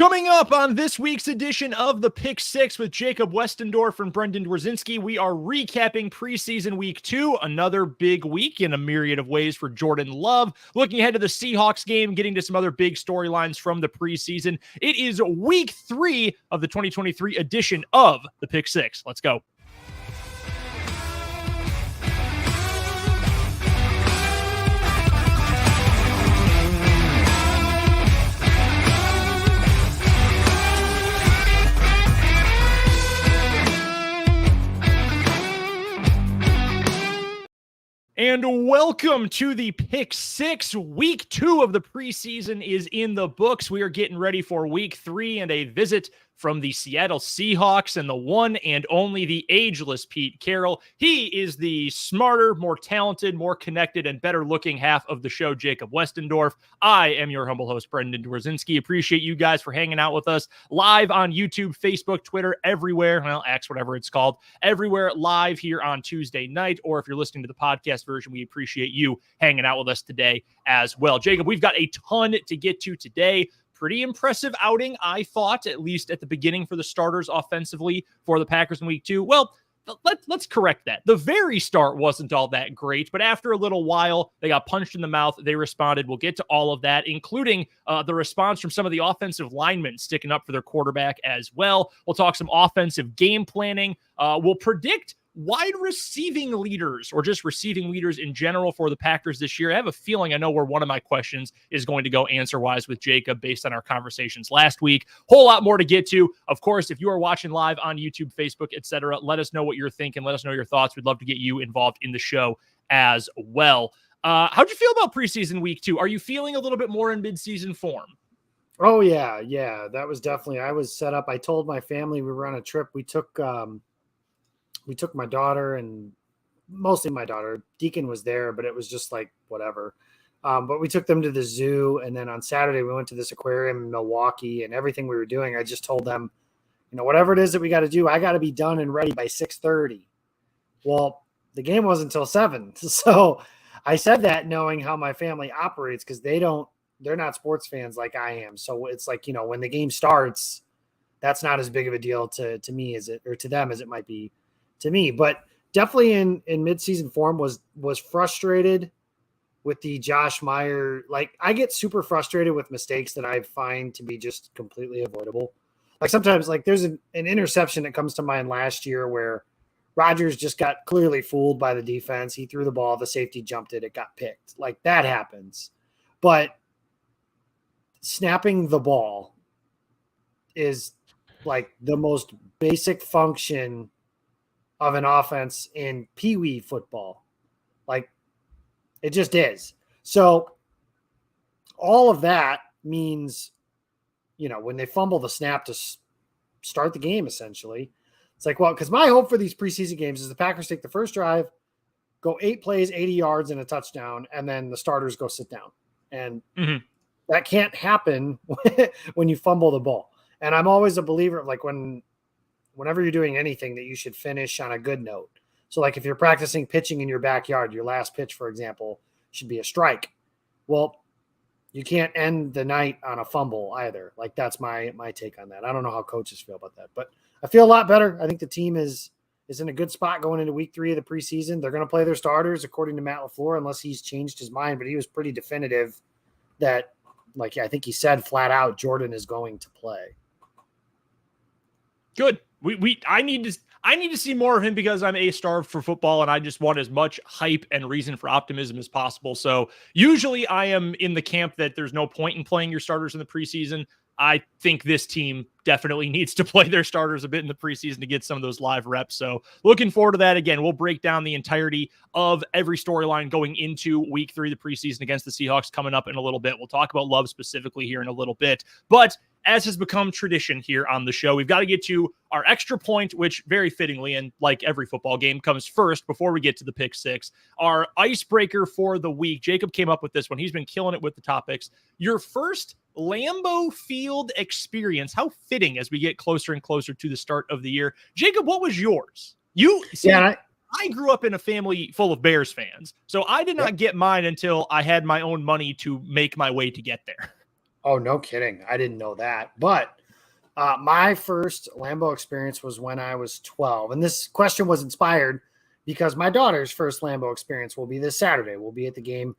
Coming up on this week's edition of the Pick Six with Jacob Westendorf and Brendan Dworzinski, we are recapping preseason week 2, another big week in a myriad of ways for Jordan Love. Looking ahead to the Seahawks game, getting to some other big storylines from the preseason. It is week 3 of the 2023 edition of the Pick Six. Let's go. And welcome to the Pick Six. Week 2 of the preseason is in the books. We are getting ready for week 3 and a visit from the Seattle Seahawks and the one and only the ageless Pete Carroll. He is the smarter, more talented, more connected, and better looking half of the show, Jacob Westendorf. I am your humble host, Brendan Dworzinski. Appreciate you guys for hanging out with us live on YouTube, Facebook, Twitter, everywhere. Well, X, whatever it's called, everywhere live here on Tuesday night. Or if you're listening to the podcast version, we appreciate you hanging out with us today as well. Jacob, we've got a ton to get to today. Pretty impressive outing, I thought, at least at the beginning for the starters offensively for the Packers in week 2. Well, let's correct that. The very start wasn't all that great, but after a little while, they got punched in the mouth. They responded. We'll get to all of that, including the response from some of the offensive linemen sticking up for their quarterback as well. We'll talk some offensive game planning. We'll predict wide receiving leaders or just receiving leaders in general for the Packers this year. I have a feeling I know where one of my questions is going to go answer-wise with Jacob based on our conversations last week. Whole lot more to get to. Of course, if you are watching live on YouTube, Facebook, etc., let us know what you're thinking. Let us know your thoughts. We'd love to get you involved in the show as well. How'd you feel about preseason week 2? Are you feeling a little bit more in midseason form? Oh, yeah. That was definitely, I was set up. I told my family we were on a trip. We took my daughter, and mostly my daughter. Deacon was there, but it was just like whatever. But we took them to the zoo, and then on Saturday we went to this aquarium in Milwaukee, and everything we were doing, I just told them, whatever it is that we got to do, I got to be done and ready by 6:30. Well, the game wasn't until 7. So I said that knowing how my family operates, because they're not sports fans like I am. So it's like, when the game starts, that's not as big of a deal to me as it, or to them as it might be to me. But definitely in midseason form was frustrated with the Josh Meyer. Like, I get super frustrated with mistakes that I find to be just completely avoidable. Like sometimes, like there's an interception that comes to mind last year where Rodgers just got clearly fooled by the defense. He threw the ball, the safety jumped it got picked. Like, that happens. But snapping the ball is like the most basic function of an offense in Pee-wee football. Like, it just is. So all of that means, when they fumble the snap to start the game, essentially, it's like, well, because my hope for these preseason games is the Packers take the first drive, go 8 plays, 80 yards and a touchdown, and then the starters go sit down. And that can't happen when you fumble the ball. And I'm always a believer of, like, whenever you're doing anything, that you should finish on a good note. So, like, if you're practicing pitching in your backyard, your last pitch, for example, should be a strike. Well, you can't end the night on a fumble either. Like, that's my take on that. I don't know how coaches feel about that, but I feel a lot better. I think the team is in a good spot going into week 3 of the preseason. They're going to play their starters, according to Matt LaFleur, unless he's changed his mind, but he was pretty definitive that, like, I think he said flat out, Jordan is going to play. Good. I need to see more of him because I'm starved for football, and I just want as much hype and reason for optimism as possible. So usually I am in the camp that there's no point in playing your starters in the preseason. I think this team definitely needs to play their starters a bit in the preseason to get some of those live reps. So looking forward to that. Again, we'll break down the entirety of every storyline going into week 3 of the preseason against the Seahawks coming up in a little bit. We'll talk about Love specifically here in a little bit. But as has become tradition here on the show, we've got to get to our extra point, which very fittingly, and like every football game, comes first before we get to the pick six. Our icebreaker for the week. Jacob came up with this one. He's been killing it with the topics. Your first Lambeau Field experience. How fitting as we get closer and closer to the start of the year. Jacob, what was yours? I grew up in a family full of Bears fans, so I did not get mine until I had my own money to make my way to get there. Oh, no kidding. I didn't know that. But my first Lambeau experience was when I was 12. And this question was inspired because my daughter's first Lambeau experience will be this Saturday. We'll be at the game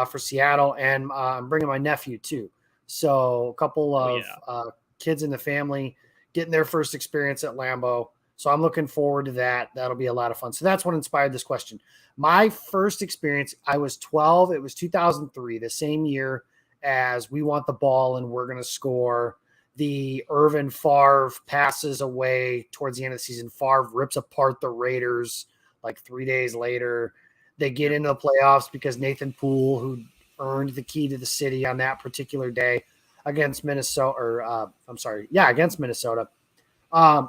for Seattle, and I'm bringing my nephew too. So a couple of kids in the family getting their first experience at Lambeau. So I'm looking forward to that. That'll be a lot of fun. So that's what inspired this question. My first experience, I was 12. It was 2003, the same year as We Want the Ball and We're Going to Score. The Irvin Favre passes away towards the end of the season. Favre rips apart the Raiders like 3 days later. They get into the playoffs because Nathan Poole, who earned the key to the city on that particular day against Minnesota, against Minnesota.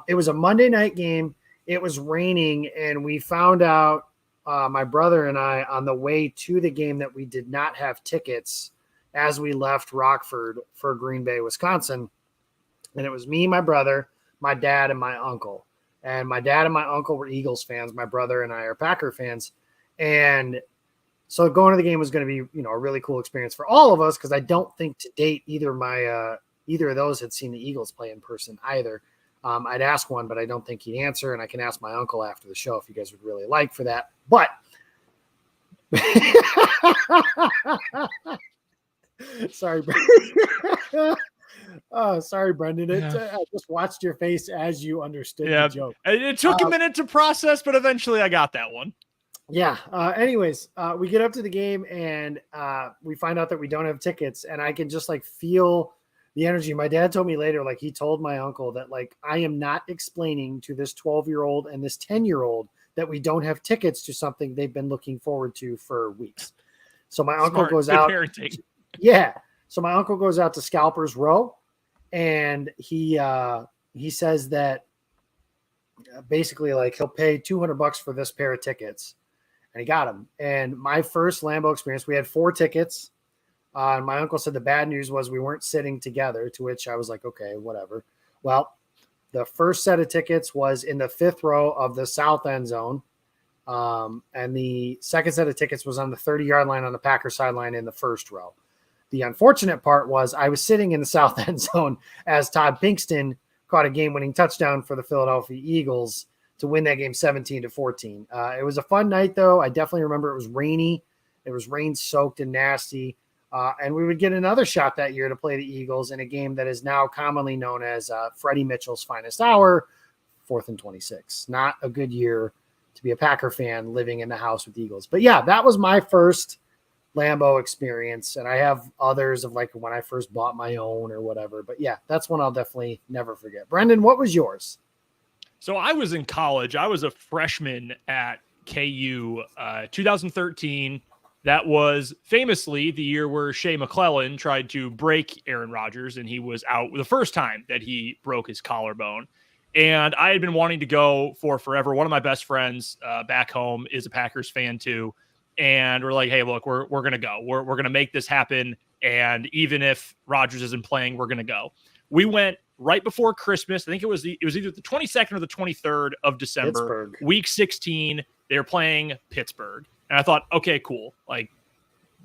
It was a Monday night game. It was raining, and we found out, my brother and I, on the way to the game, that we did not have tickets as we left Rockford for Green Bay, Wisconsin. And it was me, my brother, my dad, and my uncle. And my dad and my uncle were Eagles fans. My brother and I are Packer fans. And so going to the game was going to be, a really cool experience for all of us, because I don't think to date either of those had seen the Eagles play in person either. I'd ask one, but I don't think he'd answer. And I can ask my uncle after the show if you guys would really like for that. But sorry, Brendan. Oh, sorry, Brendan. I just watched your face as you understood the joke. It took a minute to process, but eventually I got that one. Yeah. Anyways, we get up to the game, and we find out that we don't have tickets, and I can just feel the energy. My dad told me later, he told my uncle that I am not explaining to this 12-year-old and this 10-year-old that we don't have tickets to something they've been looking forward to for weeks. So my uncle goes out. Parenting. Yeah. So my uncle goes out to Scalper's Row, and he says that basically he'll pay $200 for this pair of tickets, and he got them. And my first Lambeau experience, we had 4 tickets. And my uncle said the bad news was we weren't sitting together, to which I was like, okay, whatever. Well, the first set of tickets was in the 5th row of the south end zone. And the second set of tickets was on the 30-yard line on the Packer sideline in the 1st row. The unfortunate part was I was sitting in the south end zone as Todd Pinkston caught a game-winning touchdown for the Philadelphia Eagles to win that game 17-14. It was a fun night, though. I definitely remember it was rainy. It was rain-soaked and nasty. And we would get another shot that year to play the Eagles in a game that is now commonly known as Freddie Mitchell's finest hour, 4th and 26. Not a good year to be a Packer fan living in the house with the Eagles. But, yeah, that was my first Lambeau experience, and I have others of when I first bought my own or whatever. But, yeah, that's one I'll definitely never forget. Brendan, what was yours? So I was in college. I was a freshman at KU, 2013. That was famously the year where Shea McClellan tried to break Aaron Rodgers, and he was out the first time that he broke his collarbone. And I had been wanting to go for forever. One of my best friends back home is a Packers fan too. And we're like, hey, look, we're going to go. We're going to make this happen. And even if Rodgers isn't playing, we're going to go. We went right before Christmas. I think it was either the 22nd or the 23rd of December, Pittsburgh. Week 16. They were playing Pittsburgh. And I thought, okay, cool.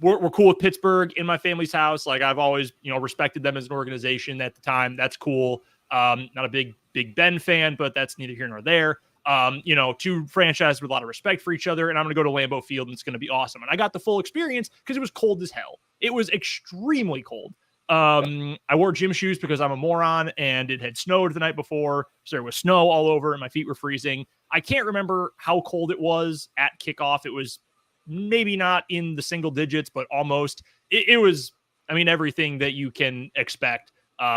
We're cool with Pittsburgh in my family's house. I've always, respected them as an organization at the time. That's cool. Not a big Ben fan, but that's neither here nor there. 2 franchises with a lot of respect for each other, and I'm going to go to Lambeau Field, and it's going to be awesome. And I got the full experience because it was cold as hell. It was extremely cold. I wore gym shoes because I'm a moron, and it had snowed the night before, so there was snow all over, and my feet were freezing. I can't remember how cold it was at kickoff. It was maybe not in the single digits, but almost. It was, everything that you can expect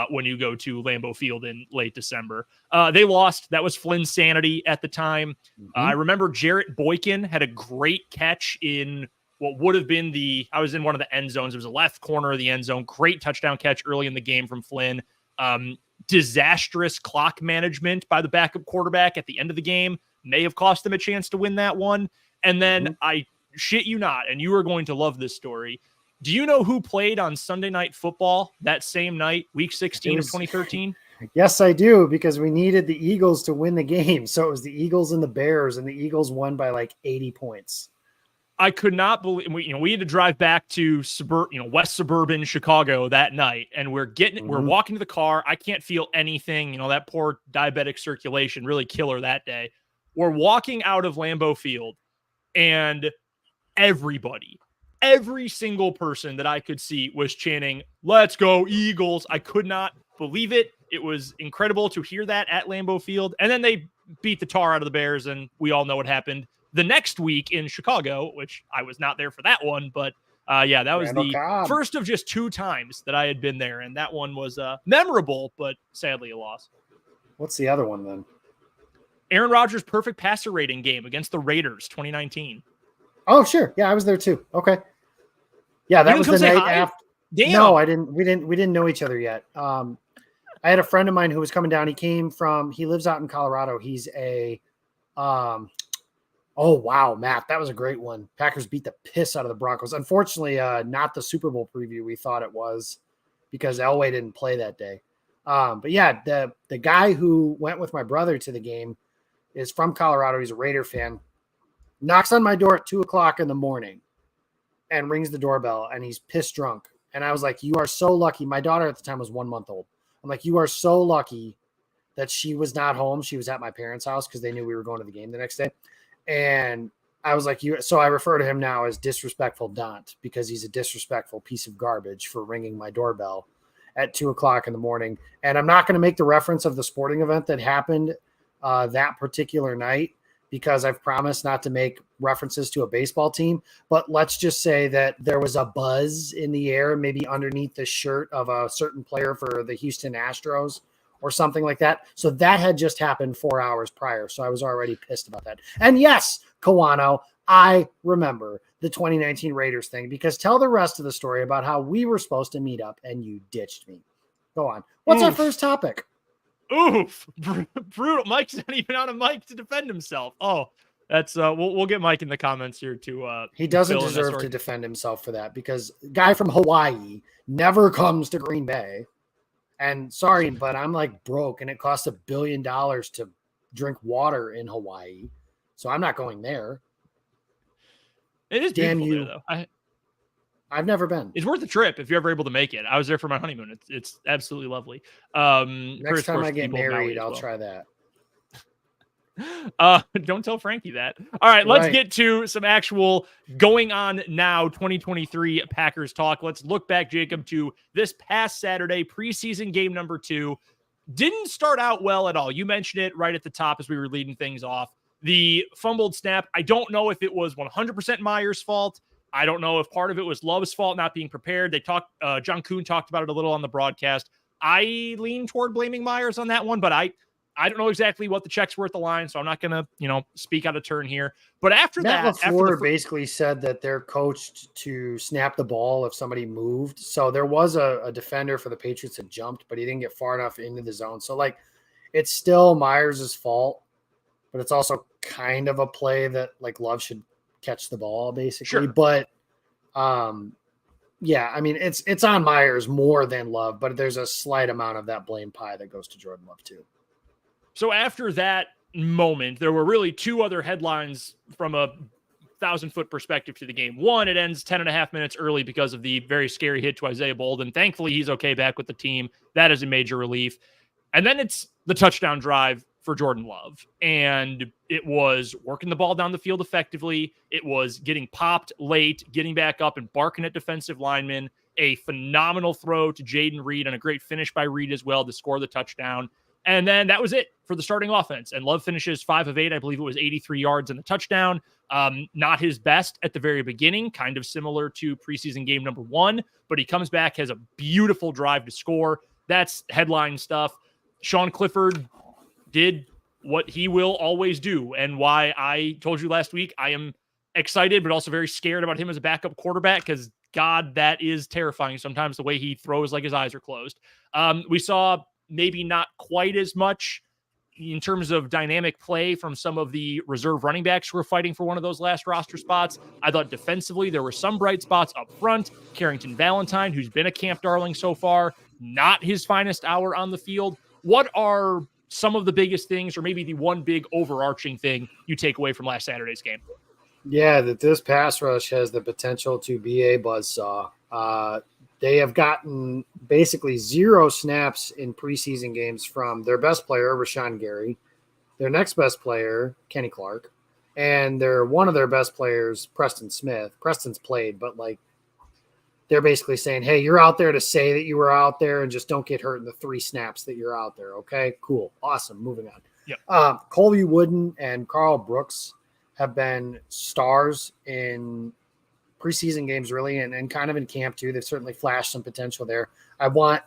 when you go to Lambeau Field in late December. They lost. That was Flynn's sanity at the time. I remember Jarrett Boykin had a great catch in what would have been I was in one of the end zones. It was the left corner of the end zone. Great touchdown catch early in the game from Flynn. Disastrous clock management by the backup quarterback at the end of the game may have cost them a chance to win that one. And then I shit you not, and you are going to love this story. Do you know who played on Sunday Night Football that same night, Week 16 of 2013? Yes, I do, because we needed the Eagles to win the game. So it was the Eagles and the Bears, and the Eagles won by 80 points. I could not believe we had to drive back to west suburban Chicago that night, and we're walking to the car. I can't feel anything. That poor diabetic circulation, really killer that day. We're walking out of Lambeau Field, and every single person that I could see was chanting, "Let's go Eagles." I could not believe it. It was incredible to hear that at Lambeau Field. And then they beat the tar out of the Bears, and we all know what happened the next week in Chicago, which I was not there for that one. But that was the first of just 2 times that I had been there. And that one was memorable, but sadly a loss. What's the other one then? Aaron Rodgers' perfect passer rating game against the Raiders, 2019. Oh, sure. Yeah, I was there too. Okay. Yeah, that was the night after. Damn. No, I didn't. We didn't know each other yet. I had a friend of mine who was coming down. He lives out in Colorado. He's a oh, wow, Matt, that was a great one. Packers beat the piss out of the Broncos. Unfortunately, not the Super Bowl preview we thought it was because Elway didn't play that day. But yeah, the guy who went with my brother to the game is from Colorado. He's a Raider fan. Knocks on my door at 2:00 in the morning and rings the doorbell, and he's pissed drunk. And I was like, you are so lucky. My daughter at the time was 1 month old. I'm like, you are so lucky that she was not home. She was at my parents' house because they knew we were going to the game the next day. And I was like, so I refer to him now as Disrespectful Dant because he's a disrespectful piece of garbage for ringing my doorbell at 2:00 in the morning. And I'm not going to make the reference of the sporting event that happened that particular night because I've promised not to make references to a baseball team. But let's just say that there was a buzz in the air, maybe underneath the shirt of a certain player for the Houston Astros or something like that. So that had just happened 4 hours prior. So I was already pissed about that. And yes, Kawano, I remember the 2019 Raiders thing because tell the rest of the story about how we were supposed to meet up and you ditched me. Go on. What's our first topic? Oof. Brutal. Mike's not even on a mic to defend himself. Oh, that's we'll get Mike in the comments here to he doesn't deserve to defend himself for that because guy from Hawaii never comes to Green Bay. And sorry, but I'm like broke and it costs $1 billion to drink water in Hawaii. So I'm not going there. It is damn beautiful you there, though. I've never been. It's worth the trip if you're ever able to make it. I was there for my honeymoon. It's absolutely lovely. Next time I get married, I'll try that. Don't tell Frankie that. All right, let's get to some actual going on now 2023 Packers talk. Let's look back, Jacob, to this past Saturday, preseason game number 2. Didn't start out well at all. You mentioned it right at the top as we were leading things off. The fumbled snap, I don't know if it was 100% Myers' fault. I don't know if part of it was Love's fault, not being prepared. John Kuhn talked about it a little on the broadcast. I lean toward blaming Myers on that one, but I don't know exactly what the checks were at the line, so I'm not going to, speak out of turn here. But after Matt LaFleur basically said that they're coached to snap the ball if somebody moved. So there was a defender for the Patriots that jumped, but he didn't get far enough into the zone. So, it's still Myers' fault, but it's also kind of a play that, Love should catch the ball, basically. Sure. But, yeah, I mean, it's on Myers more than Love, but there's a slight amount of that blame pie that goes to Jordan Love, too. So after that moment, there were really 2 other headlines from a 1,000-foot perspective to the game. One, it ends 10.5 minutes early because of the very scary hit to Isaiah Bolden. Thankfully, he's okay back with the team. That is a major relief. And then it's the touchdown drive for Jordan Love. And it was working the ball down the field effectively. It was getting popped late, getting back up and barking at defensive linemen. A phenomenal throw to Jaden Reed and a great finish by Reed as well to score the touchdown. And then that was it for the starting offense. And Love finishes 5 of 8. I believe it was 83 yards and a touchdown. Not his best at the very beginning, kind of similar to preseason game number 1. But he comes back, has a beautiful drive to score. That's headline stuff. Sean Clifford did what he will always do. And why I told you last week, I am excited, but also very scared about him as a backup quarterback because, God, that is terrifying sometimes the way he throws like his eyes are closed. We saw maybe not quite as much in terms of dynamic play from some of the reserve running backs who were fighting for one of those last roster spots. I thought defensively there were some bright spots up front. Carrington Valentine, who's been a camp darling so far, not his finest hour on the field. What are some of the biggest things, or maybe the one big overarching thing you take away from last Saturday's game? Yeah, that this pass rush has the potential to be a buzzsaw. They have gotten basically 0 snaps in preseason games from their best player, Rashawn Gary, their next best player, Kenny Clark, and one of their best players, Preston Smith. Preston's played, but like they're basically saying, hey, you're out there to say that you were out there and just don't get hurt in the 3 snaps that you're out there. Okay, cool. Awesome. Moving on. Yep. Colby Wooden and Carl Brooks have been stars in preseason games, really, and kind of in camp too. They've certainly flashed some potential there. I want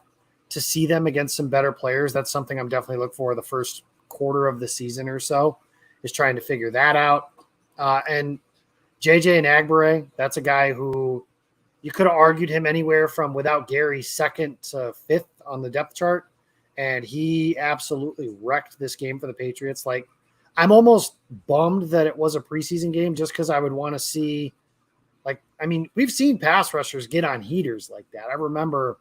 to see them against some better players. That's something I'm definitely looking for the first quarter of the season or so, is trying to figure that out. And JJ Nagbare, that's a guy who you could have argued him anywhere from, without Gary, 2nd to 5th on the depth chart. And he absolutely wrecked this game for the Patriots. Like, I'm almost bummed that it was a preseason game, just because I would want to see, like, I mean, we've seen pass rushers get on heaters like that. I remember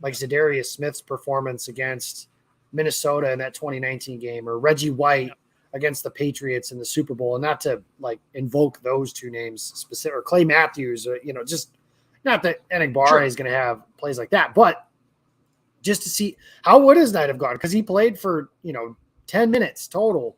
like Zadarius Smith's performance against Minnesota in that 2019 game, or Reggie White against the Patriots in the Super Bowl. And not to like invoke those 2 names specific, or Clay Matthews, or, just not that Enigbare is going to have plays like that, but just to see how would his night have gone, because he played for 10 minutes total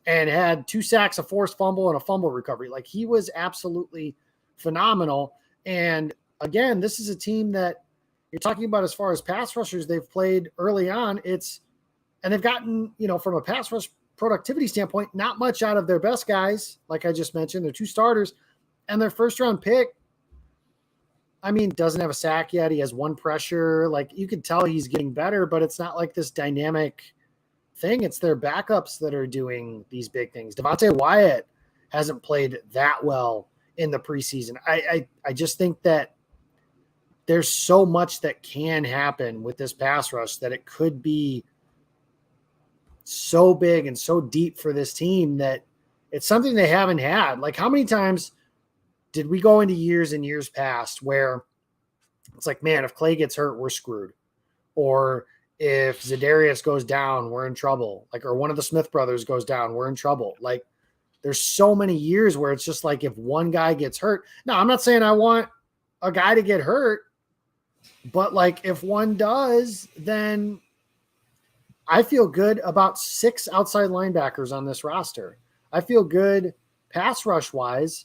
and had 2 sacks, a forced fumble, and a fumble recovery. Like, he was absolutely phenomenal. And again, this is a team that you're talking about as far as pass rushers they've played early on. And they've gotten, from a pass rush productivity standpoint, not much out of their best guys. Like I just mentioned, their 2 starters, and their first round pick, I mean, doesn't have a sack yet. He has 1 pressure. Like, you can tell he's getting better, but it's not like this dynamic thing. It's their backups that are doing these big things. Devontae Wyatt hasn't played that well in the preseason. I just think that there's so much that can happen with this pass rush, that it could be so big and so deep for this team, that it's something they haven't had. Like, how many times did we go into years and years past where it's like, man, if Clay gets hurt, we're screwed. Or if Zadarius goes down, we're in trouble. Like, or one of the Smith brothers goes down, we're in trouble. Like, there's so many years where it's just like, if one guy gets hurt. Now, I'm not saying I want a guy to get hurt, but like, if one does, then I feel good about 6 outside linebackers on this roster. I feel good pass rush wise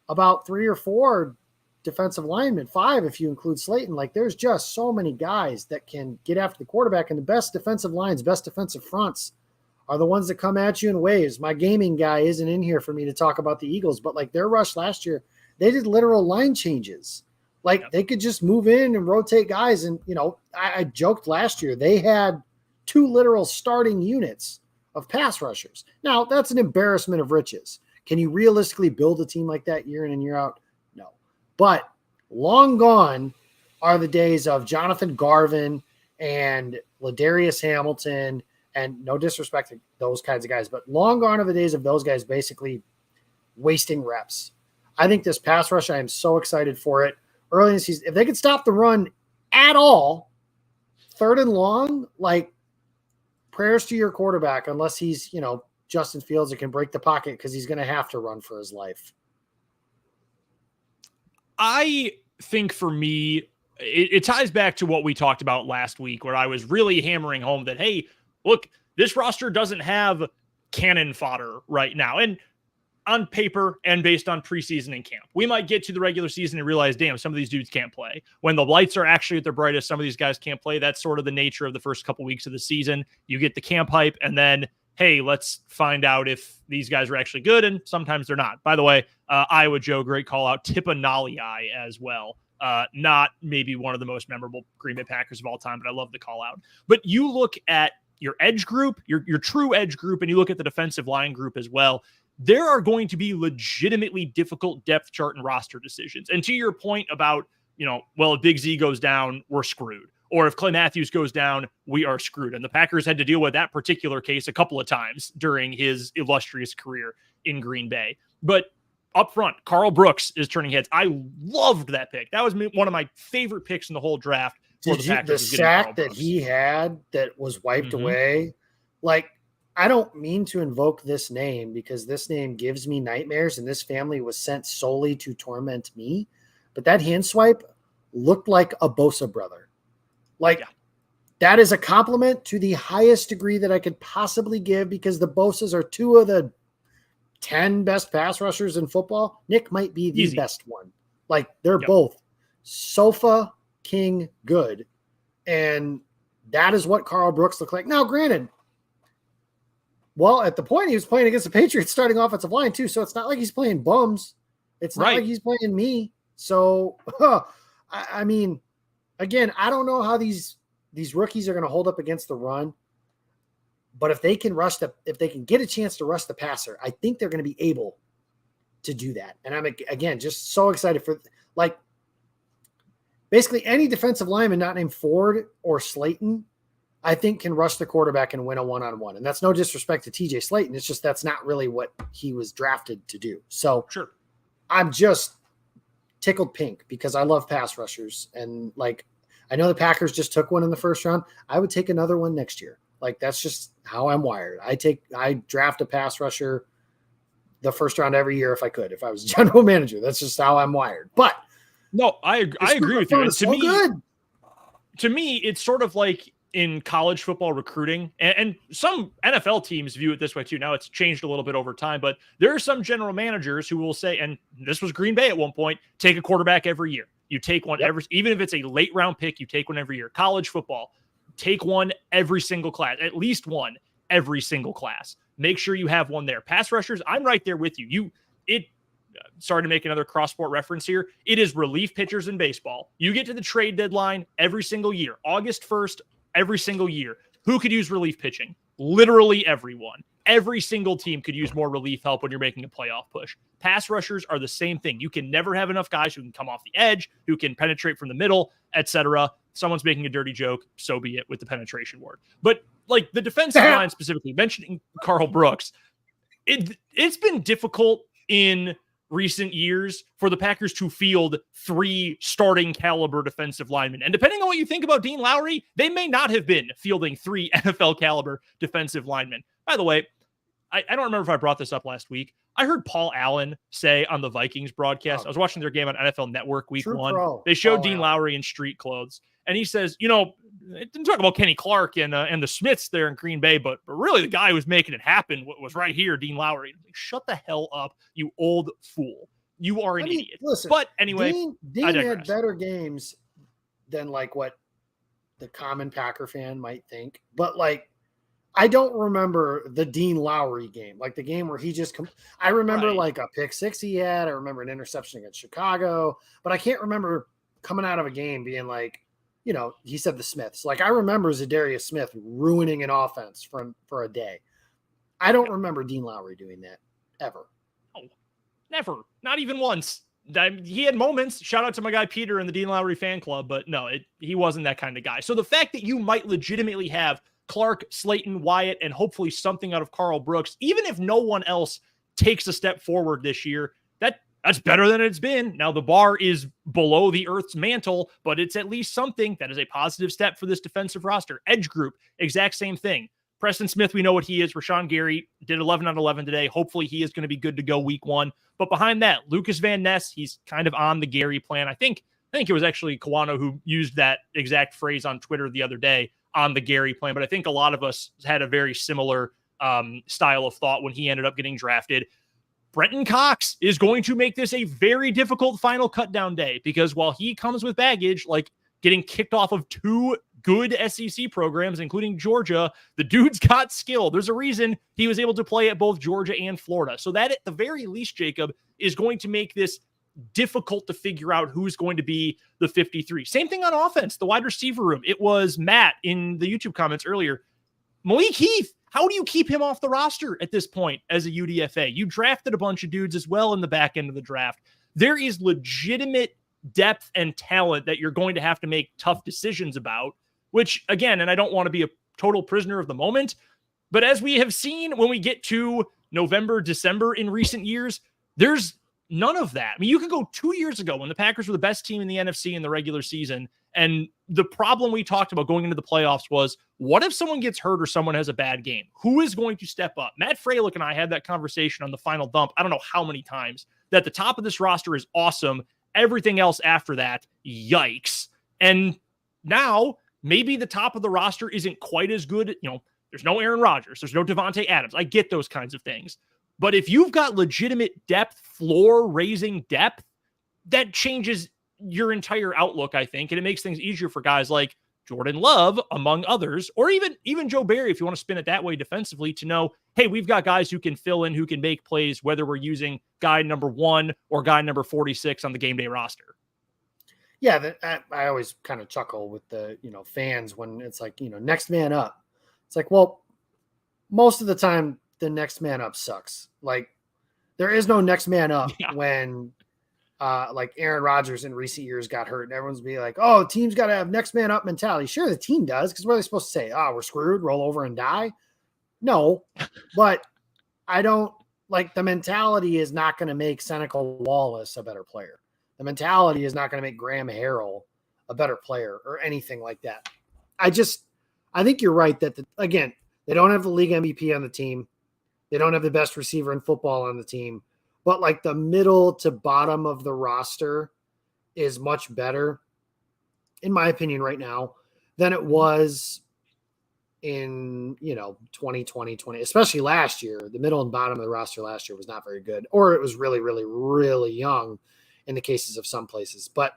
about 3 or 4 defensive linemen, 5 if you include Slayton. Like, there's just so many guys that can get after the quarterback, and the best defensive lines, best defensive fronts are the ones that come at you in waves. My gaming guy isn't in here for me to talk about the Eagles, but like, their rush last year, they did literal line changes. Like, they could just move in and rotate guys. And, I joked last year, they had 2 literal starting units of pass rushers. Now, that's an embarrassment of riches. Can you realistically build a team like that year in and year out? No. But long gone are the days of Jonathan Garvin and Ladarius Hamilton, and no disrespect to those kinds of guys, but long gone are the days of those guys basically wasting reps. I think this pass rush, I am so excited for it. Early in the season, if they could stop the run at all, 3rd and long, like, prayers to your quarterback, unless he's, Justin Fields that can break the pocket, because he's going to have to run for his life. I think for me, it ties back to what we talked about last week, where I was really hammering home that, hey, look, this roster doesn't have cannon fodder right now. And on paper and based on preseason and camp, we might get to the regular season and realize, damn, some of these dudes can't play. When the lights are actually at their brightest, some of these guys can't play. That's sort of the nature of the first couple weeks of the season. You get the camp hype, and then, hey, let's find out if these guys are actually good, and sometimes they're not. By the way, Iowa Joe, great call out. Tipa Nalii as well. Not maybe one of the most memorable Green Bay Packers of all time, but I love the call out. But you look at your edge group, your true edge group, and you look at the defensive line group as well. There are going to be legitimately difficult depth chart and roster decisions. And to your point about, well, if Big Z goes down, we're screwed. Or if Clay Matthews goes down, we are screwed. And the Packers had to deal with that particular case a couple of times during his illustrious career in Green Bay. But up front, Carl Brooks is turning heads. I loved that pick. That was one of my favorite picks in the whole draft. The sack that he had that was wiped away, like, I don't mean to invoke this name because this name gives me nightmares and this family was sent solely to torment me. But that hand swipe looked like a Bosa brother. Like, that is a compliment to the highest degree that I could possibly give because the Bosas are two of the 10 best pass rushers in football. Nick might be the best one. Like, they're both sofa king good. And that is what Carl Brooks looked like. Now, granted, well, at the point he was playing against the Patriots starting offensive line too, so it's not like he's playing bums. It's not like he's playing me. So, I mean, again, I don't know how these rookies are going to hold up against the run, but if they can get a chance to rush the passer, I think they're going to be able to do that. And I'm, again, just so excited for, like, basically any defensive lineman not named Ford or Slayton, I think can rush the quarterback and win a one-on-one. And that's no disrespect to TJ Slayton. It's just, that's not really what he was drafted to do. So sure, I'm just tickled pink because I love pass rushers. And like, I know the Packers just took one in the first round. I would take another one next year. Like, that's just how I'm wired. I draft a pass rusher the first round every year if I could, if I was a general manager. That's just how I'm wired. But no, I agree with you. And to me, it's sort of like in college football recruiting, and some NFL teams view it this way too. Now it's changed a little bit over time, but there are some general managers who will say, and this was Green Bay at one point, take a quarterback every year. You take one even if it's a late round pick, you take one every year. College football, take one every single class, at least one every single class. Make sure you have one there. Pass rushers, I'm right there with you. Sorry to make another cross-sport reference here. It is relief pitchers in baseball. You get to the trade deadline every single year, August 1st, every single year. Who could use relief pitching? Literally everyone. Every single team could use more relief help when you're making a playoff push. Pass rushers are the same thing. You can never have enough guys who can come off the edge, who can penetrate from the middle, etc. Someone's making a dirty joke, so be it with the penetration word. But like the defensive line specifically, mentioning Carl Brooks, it's been difficult in recent years for the Packers to field 3 starting caliber defensive linemen. And depending on what you think about Dean Lowry, they may not have been fielding 3 NFL caliber defensive linemen. By the way, I don't remember if I brought this up last week. I heard Paul Allen say on the Vikings broadcast, I was watching their game on NFL Network week 1. They showed Dean Lowry in street clothes. And he says, it didn't talk about Kenny Clark and the Smiths there in Green Bay, but really the guy who was making it happen was right here, Dean Lowry. Like, shut the hell up, you old fool. You are an idiot. Listen, but anyway, Dean had better games than like what the common Packer fan might think. But like, I don't remember the Dean Lowry game, like the game where he just I remember like a pick 6 he had. I remember an interception against Chicago, but I can't remember coming out of a game being like, he said the Smiths. Like, I remember Zadarius Smith ruining an offense for a day. I don't remember Dean Lowry doing that ever. Oh, never. Not even once. He had moments. Shout out to my guy Peter in the Dean Lowry fan club, but no, he wasn't that kind of guy. So the fact that you might legitimately have Clark, Slayton, Wyatt, and hopefully something out of Carl Brooks, even if no one else takes a step forward this year, that's better than it's been. Now, the bar is below the Earth's mantle, but it's at least something that is a positive step for this defensive roster. Edge group, exact same thing. Preston Smith, we know what he is. Rashawn Gary did 11 on 11 today. Hopefully he is going to be good to go week 1. But behind that, Lucas Van Ness, he's kind of on the Gary plan. I think it was actually Kawano who used that exact phrase on Twitter the other day, on the Gary plan. But I think a lot of us had a very similar style of thought when he ended up getting drafted. Brenton Cox is going to make this a very difficult final cutdown day because while he comes with baggage, like getting kicked off of 2 good SEC programs, including Georgia, the dude's got skill. There's a reason he was able to play at both Georgia and Florida. So that at the very least, Jacob, is going to make this difficult to figure out who's going to be the 53. Same thing on offense, the wide receiver room. It was Matt in the YouTube comments earlier. Malik Heath, how do you keep him off the roster at this point as a UDFA? You drafted a bunch of dudes as well in the back end of the draft. There is legitimate depth and talent that you're going to have to make tough decisions about, which again, and I don't want to be a total prisoner of the moment, but as we have seen when we get to November, December in recent years, there's none of that. I mean, you can go 2 years ago when the Packers were the best team in the NFC in the regular season, And the problem we talked about going into the playoffs was, what if someone gets hurt or someone has a bad game? Who is going to step up? Matt Freilich and I had that conversation on the final dump, I don't know how many times, that the top of this roster is awesome. Everything else after that, yikes. And now maybe the top of the roster isn't quite as good. There's no Aaron Rodgers. There's no Devontae Adams. I get those kinds of things. But if you've got legitimate depth, floor-raising depth, that changes your entire outlook, I think, and it makes things easier for guys like Jordan Love, among others, or even Joe Barry, if you want to spin it that way defensively, to know, hey, we've got guys who can fill in, who can make plays, whether we're using guy number 1 or guy number 46 on the game day roster. Yeah, I always kind of chuckle with the fans when it's like, next man up. It's like, well, most of the time the next man up sucks. Like, there is no next man up when like Aaron Rodgers in recent years got hurt and everyone's be like, oh, team's got to have next man up mentality. Sure, the team does, because what are they supposed to say? Oh, we're screwed, roll over and die? No, but I don't like the mentality is not going to make Seneca Wallace a better player. The mentality is not going to make Graham Harrell a better player or anything like that. I think you're right that, again, they don't have the league MVP on the team. They don't have the best receiver in football on the team. But like the middle to bottom of the roster is much better, in my opinion, right now than it was in 2020, especially last year. The middle and bottom of the roster last year was not very good, or it was really, really, really young in the cases of some places. But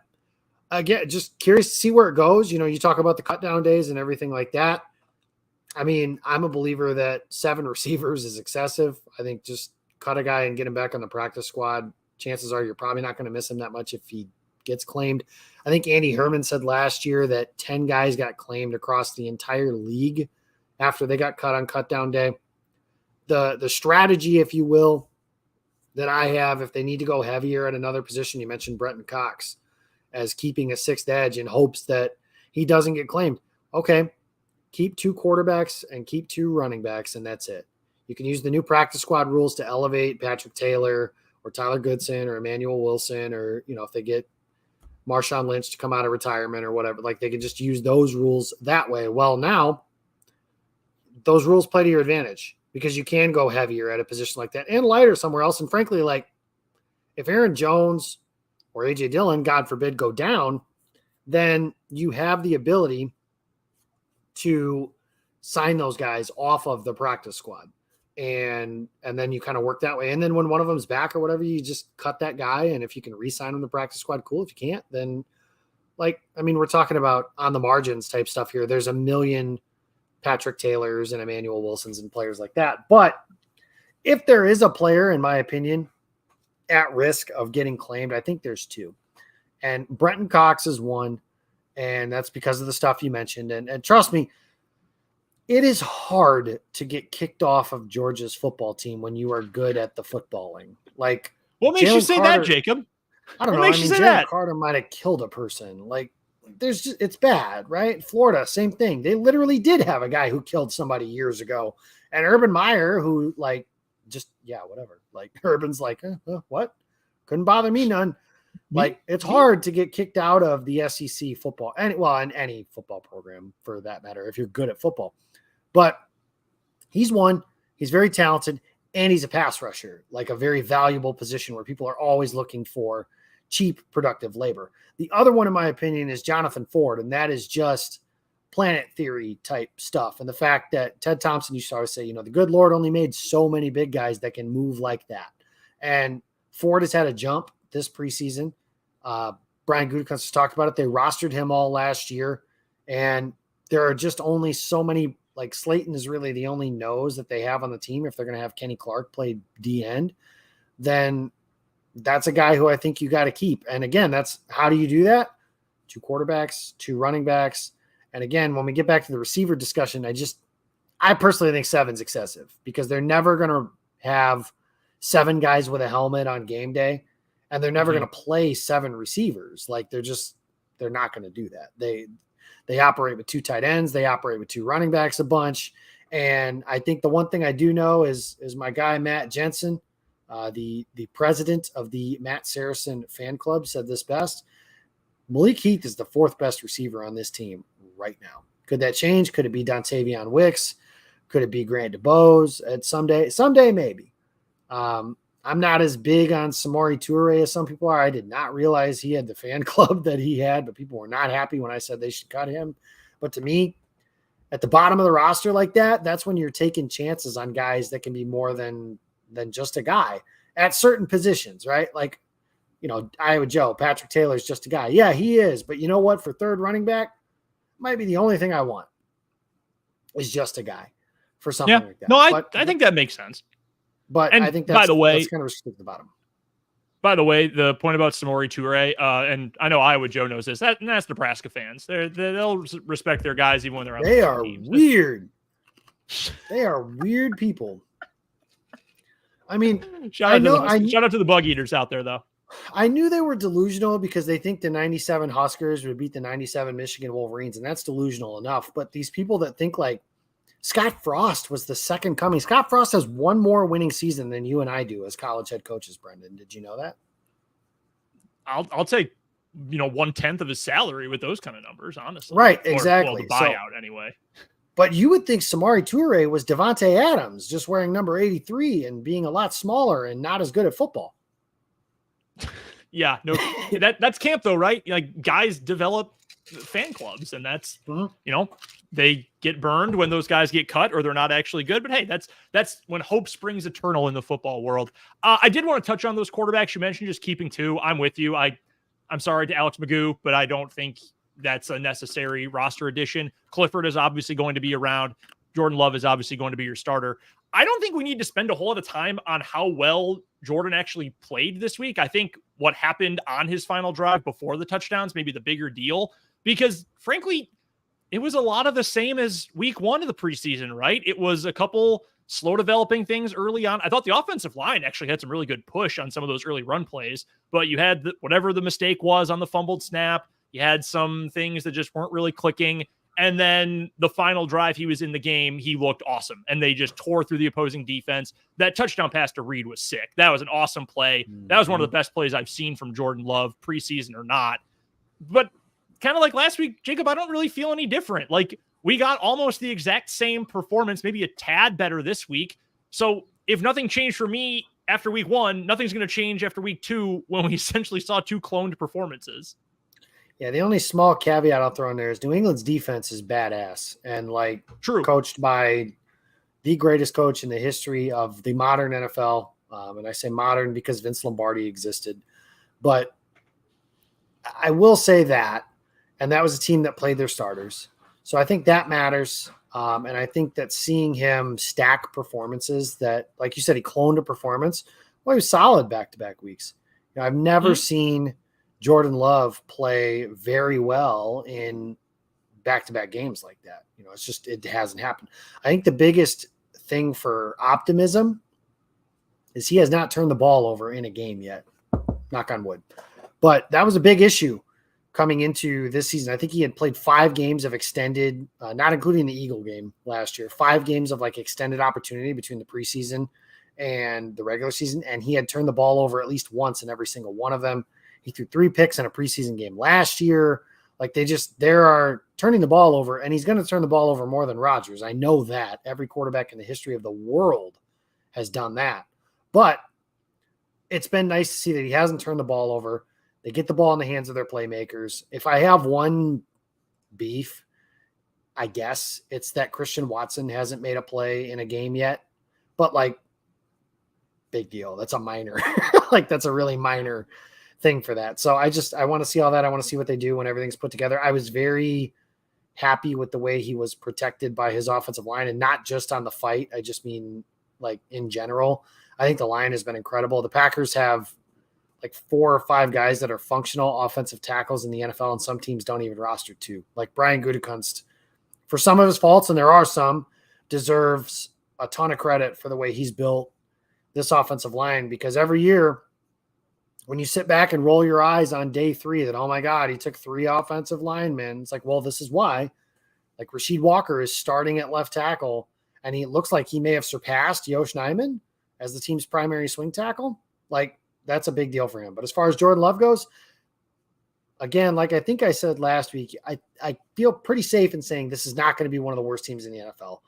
again, just curious to see where it goes. You talk about the cut down days and everything like that. I mean, I'm a believer that 7 receivers is excessive. I think just cut a guy and get him back on the practice squad. Chances are you're probably not going to miss him that much if he gets claimed. I think Andy Herman said last year that 10 guys got claimed across the entire league after they got cut on cut down day. The strategy, if you will, that I have, if they need to go heavier at another position, you mentioned Brenton Cox as keeping a 6th edge in hopes that he doesn't get claimed. Okay, keep 2 quarterbacks and keep 2 running backs, and that's it. You can use the new practice squad rules to elevate Patrick Taylor or Tyler Goodson or Emmanuel Wilson, or, if they get Marshawn Lynch to come out of retirement or whatever, like they can just use those rules that way. Well, now those rules play to your advantage because you can go heavier at a position like that and lighter somewhere else. And frankly, like if Aaron Jones or AJ Dillon, God forbid, go down, then you have the ability to sign those guys off of the practice squad. And then you kind of work that way. And then when one of them's back or whatever, you just cut that guy. And if you can re-sign him to the practice squad, cool. If you can't, then we're talking about on the margins type stuff here. There's a million Patrick Taylors and Emmanuel Wilsons and players like that. But if there is a player, in my opinion, at risk of getting claimed, I think there's 2. And Brenton Cox is one. And that's because of the stuff you mentioned. And trust me, it is hard to get kicked off of Georgia's football team when you are good at the footballing. Like, what makes you say that, Jacob? I don't know. I mean, Jalen Carter might have killed a person. Like, it's bad, right? Florida, same thing. They literally did have a guy who killed somebody years ago. And Urban Meyer, who whatever. Like, Urban's like, what? Couldn't bother me none. Like, it's hard to get kicked out of the SEC football, in any football program for that matter, if you're good at football. But he's one. He's very talented, and he's a pass rusher, like a very valuable position where people are always looking for cheap, productive labor. The other one, in my opinion, is Jonathan Ford, and that is just planet theory type stuff. And the fact that Ted Thompson used to always say, the good Lord only made so many big guys that can move like that. And Ford has had a jump this preseason. Brian Gutekunst talked about it. They rostered him all last year, and there are just only so many. Like, Slayton is really the only nose that they have on the team. If they're going to have Kenny Clark play D end, then that's a guy who I think you got to keep. And again, that's how do you do that? 2 quarterbacks, 2 running backs. And again, when we get back to the receiver discussion, I personally think 7's excessive because they're never going to have 7 guys with a helmet on game day, and they're never going to play 7 receivers. Like, they're not going to do that. They operate with 2 tight ends. They operate with 2 running backs a bunch. And I think the one thing I do know is my guy, Matt Jensen, the president of the Matt Saracen fan club, said this best. Malik Heath is the fourth best receiver on this team right now. Could that change? Could it be Dontavion Wicks? Could it be Grant DeBose at someday? Someday, maybe. I'm not as big on Samori Toure as some people are. I did not realize he had the fan club that he had, but people were not happy when I said they should cut him. But to me, at the bottom of the roster like that, that's when you're taking chances on guys that can be more than just a guy at certain positions, right? Like, Iowa Joe, Patrick Taylor's just a guy. Yeah, he is. But you know what? For third running back, might be the only thing I want is just a guy for something like that. No, I think that makes sense. But I think that's, that's kind of restricted at the bottom. By the way, the point about Samori Toure, and I know Iowa Joe knows this, that's Nebraska fans. They'll respect their guys even when they're on They are weird. They are weird people. I mean, shout out to the bug eaters out there, though. I knew they were delusional because they think the 97 Huskers would beat the 97 Michigan Wolverines, and that's delusional enough. But these people that think like Scott Frost was the second coming. Scott Frost has one more winning season than you and I do as college head coaches, Brendan. Did you know that? I'll take 1/10 of his salary with those kind of numbers, honestly. Right, exactly. The buyout anyway. But you would think Samori Toure was Devontae Adams, just wearing number 83 and being a lot smaller and not as good at football. Yeah, no, that's camp though, right? Like guys develop fan clubs, and that's they get burned when those guys get cut or they're not actually good. But hey, that's when hope springs eternal in the football world. I did want to touch on those quarterbacks you mentioned, just keeping two. I'm with you. I'm sorry to Alex Magoo, but I don't think that's a necessary roster addition. Clifford is obviously going to be around. Jordan Love is obviously going to be your starter. I don't think we need to spend a whole lot of time on how well Jordan actually played this week. I think what happened on his final drive before the touchdowns may be the bigger deal, because frankly, it was a lot of the same as week one of the preseason, right? It was a couple slow developing things early on. I thought the offensive line actually had some really good push on some of those early run plays, but you had whatever the mistake was on the fumbled snap. You had some things that just weren't really clicking. And then the final drive, he was in the game. He looked awesome. And they just tore through the opposing defense. That touchdown pass to Reed was sick. That was an awesome play. That was one of the best plays I've seen from Jordan Love, preseason or not. But kind of like last week, Jacob, I don't really feel any different. Like, we got almost the exact same performance, maybe a tad better this week. So if nothing changed for me after week one, nothing's going to change after week two when we essentially saw two cloned performances. Yeah, the only small caveat I'll throw in there is New England's defense is badass and coached by the greatest coach in the history of the modern NFL. And I say modern because Vince Lombardi existed. But I will say that, and that was a team that played their starters. So I think that matters. And I think that seeing him stack performances that, like you said, he cloned a performance. Well, he was solid back-to-back weeks. I've never seen Jordan Love play very well in back-to-back games like that. It hasn't happened. I think the biggest thing for optimism is he has not turned the ball over in a game yet. Knock on wood. But that was a big issue coming into this season. I think he had played 5 games of extended, not including the Eagle game last year, 5 games of extended opportunity between the preseason and the regular season. And he had turned the ball over at least once in every single one of them. He threw 3 picks in a preseason game last year. They are turning the ball over, and he's going to turn the ball over more than Rodgers. I know that. Every quarterback in the history of the world has done that. But it's been nice to see that he hasn't turned the ball over. They get the ball in the hands of their playmakers. If I have one beef, I guess it's that Christian Watson hasn't made a play in a game yet. But big deal. That's a minor. That's a really minor thing for that. So I want to see all that. I want to see what they do when everything's put together. I was very happy with the way he was protected by his offensive line, and not just on the fight. I just mean in general. I think the line has been incredible. The Packers have 4 or 5 guys that are functional offensive tackles in the NFL, and some teams don't even roster 2. Brian Gutekunst, for some of his faults, and there are some, deserves a ton of credit for the way he's built this offensive line, because every year when you sit back and roll your eyes on day 3 that, oh my God, he took 3 offensive linemen. It's well, this is why. Rasheed Walker is starting at left tackle, and he looks like he may have surpassed Yosh Nijman as the team's primary swing tackle. That's a big deal for him. But as far as Jordan Love goes, again, like I think I said last week, I feel pretty safe in saying this is not going to be one of the worst teams in the NFL.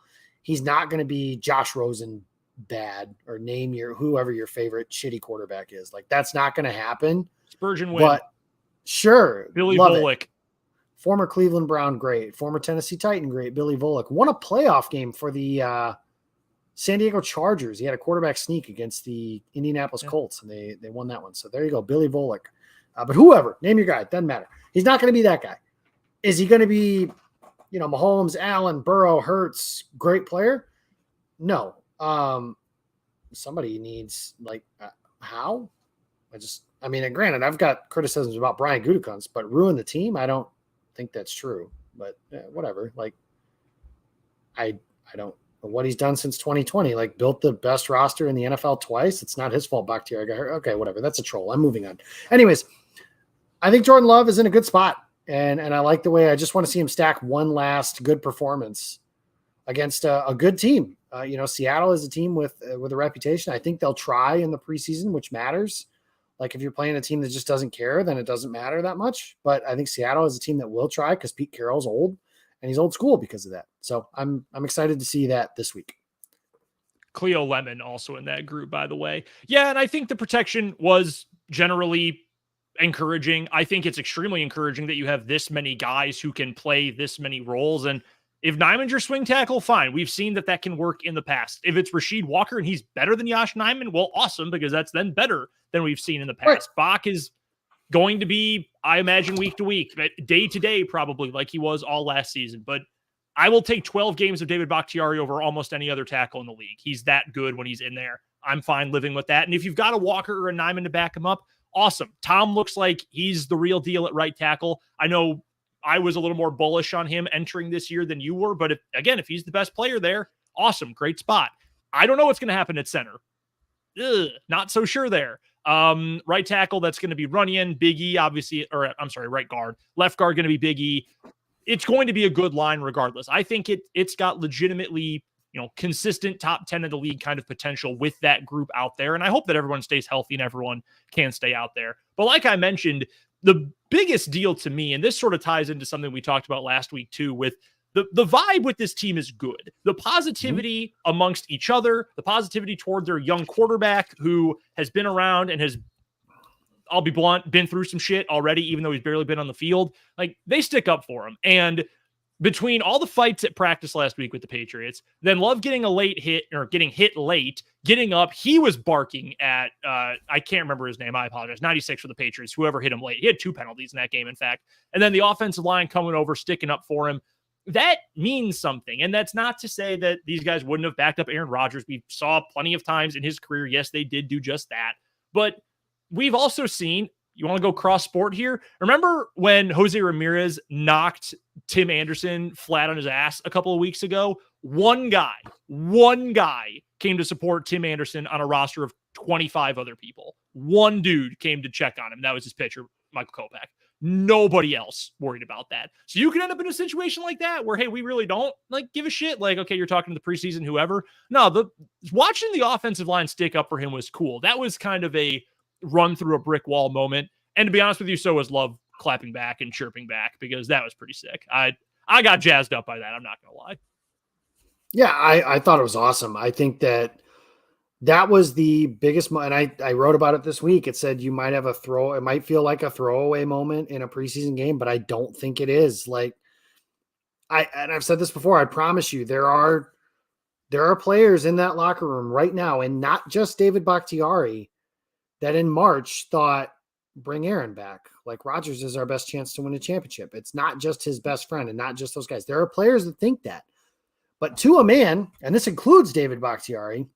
He's not going to be Josh Rosen bad, or name whoever your favorite shitty quarterback is. Like, that's not going to happen. Spurgeon win. But sure, Billy love Volek. it. Former Cleveland Brown, great. Former Tennessee Titan, great. Billy Volek won a playoff game for the San Diego Chargers. He had a quarterback sneak against the Indianapolis Colts, and they won that one. So there you go, Billy Volek. But whoever, name your guy, doesn't matter. He's not going to be that guy. Is he going to be, Mahomes, Allen, Burrow, Hurts, great player? No. Somebody needs, how? Granted, I've got criticisms about Brian Gutekunst, but ruin the team? I don't think that's true. But whatever. I don't know what he's done since 2020. Built the best roster in the NFL twice. It's not his fault Bakhtiari got hurt. Okay, whatever. That's a troll. I'm moving on. Anyways, I think Jordan Love is in a good spot. And I like the way I just want to see him stack one last good performance against a good team. Seattle is a team with a reputation. I think they'll try in the preseason, which matters. If you're playing a team that just doesn't care, then it doesn't matter that much. But I think Seattle is a team that will try because Pete Carroll's old and he's old school because of that. So I'm excited to see that this week. Cleo Lemon also in that group, by the way. Yeah, and I think the protection was generally encouraging. I think it's extremely encouraging that you have this many guys who can play this many roles. And if Nijman's your swing tackle, fine. We've seen that can work in the past. If it's Rashid Walker and he's better than Josh Nijman, well, awesome, because that's then better than we've seen in the past. Right. Bach is going to be, I imagine, week to week, day to day, probably like he was all last season. But I will take 12 games of David Bakhtiari over almost any other tackle in the league. He's that good when he's in there. I'm fine living with that. And if you've got a Walker or a Nijman to back him up, awesome. Tom looks like he's the real deal at right tackle. I know I was a little more bullish on him entering this year than you were, but if he's the best player there, awesome, great spot. I don't know what's going to happen at center. Not so sure there. Right tackle, that's going to be Runyon, Big E, obviously, right guard. Left guard going to be Big E. It's going to be a good line regardless. I think it's got legitimately, consistent top 10 of the league kind of potential with that group out there. And I hope that everyone stays healthy and everyone can stay out there. But like I mentioned, the biggest deal to me, and this sort of ties into something we talked about last week too, with the vibe with this team is good. The positivity amongst each other, the positivity toward their young quarterback who has been around and has, I'll be blunt, been through some shit already, even though he's barely been on the field. They stick up for him. And between all the fights at practice last week with the Patriots, then Love getting a late hit or getting hit late, getting up, he was barking at, I can't remember his name. I apologize. 96 for the Patriots, whoever hit him late. He had 2 penalties in that game, in fact. And then the offensive line coming over, sticking up for him. That means something. And that's not to say that these guys wouldn't have backed up Aaron Rodgers. We saw plenty of times in his career. Yes, they did do just that. But we've also seen, you want to go cross sport here? Remember when Jose Ramirez knocked Tim Anderson flat on his ass a couple of weeks ago? One guy came to support Tim Anderson on a roster of 25 other people. One dude came to check on him. That was his pitcher, Michael Kopech. Nobody else worried about that. So you can end up in a situation like that where, hey, we really don't give a shit. Okay, you're talking to the preseason, whoever. No, watching the offensive line stick up for him was cool. That was kind of a run through a brick wall moment. And to be honest with you, so was Love clapping back and chirping back, because that was pretty sick. I got jazzed up by that. I'm not going to lie. Yeah, I thought it was awesome. I think that was the biggest, and I wrote about it this week. It said you might have it might feel like a throwaway moment in a preseason game, but I don't think it is. I've said this before, I promise you, there are players in that locker room right now, and not just David Bakhtiari, that in March thought, bring Aaron back. Rodgers is our best chance to win a championship. It's not just his best friend and not just those guys. There are players that think that. But to a man, and this includes David Bakhtiari,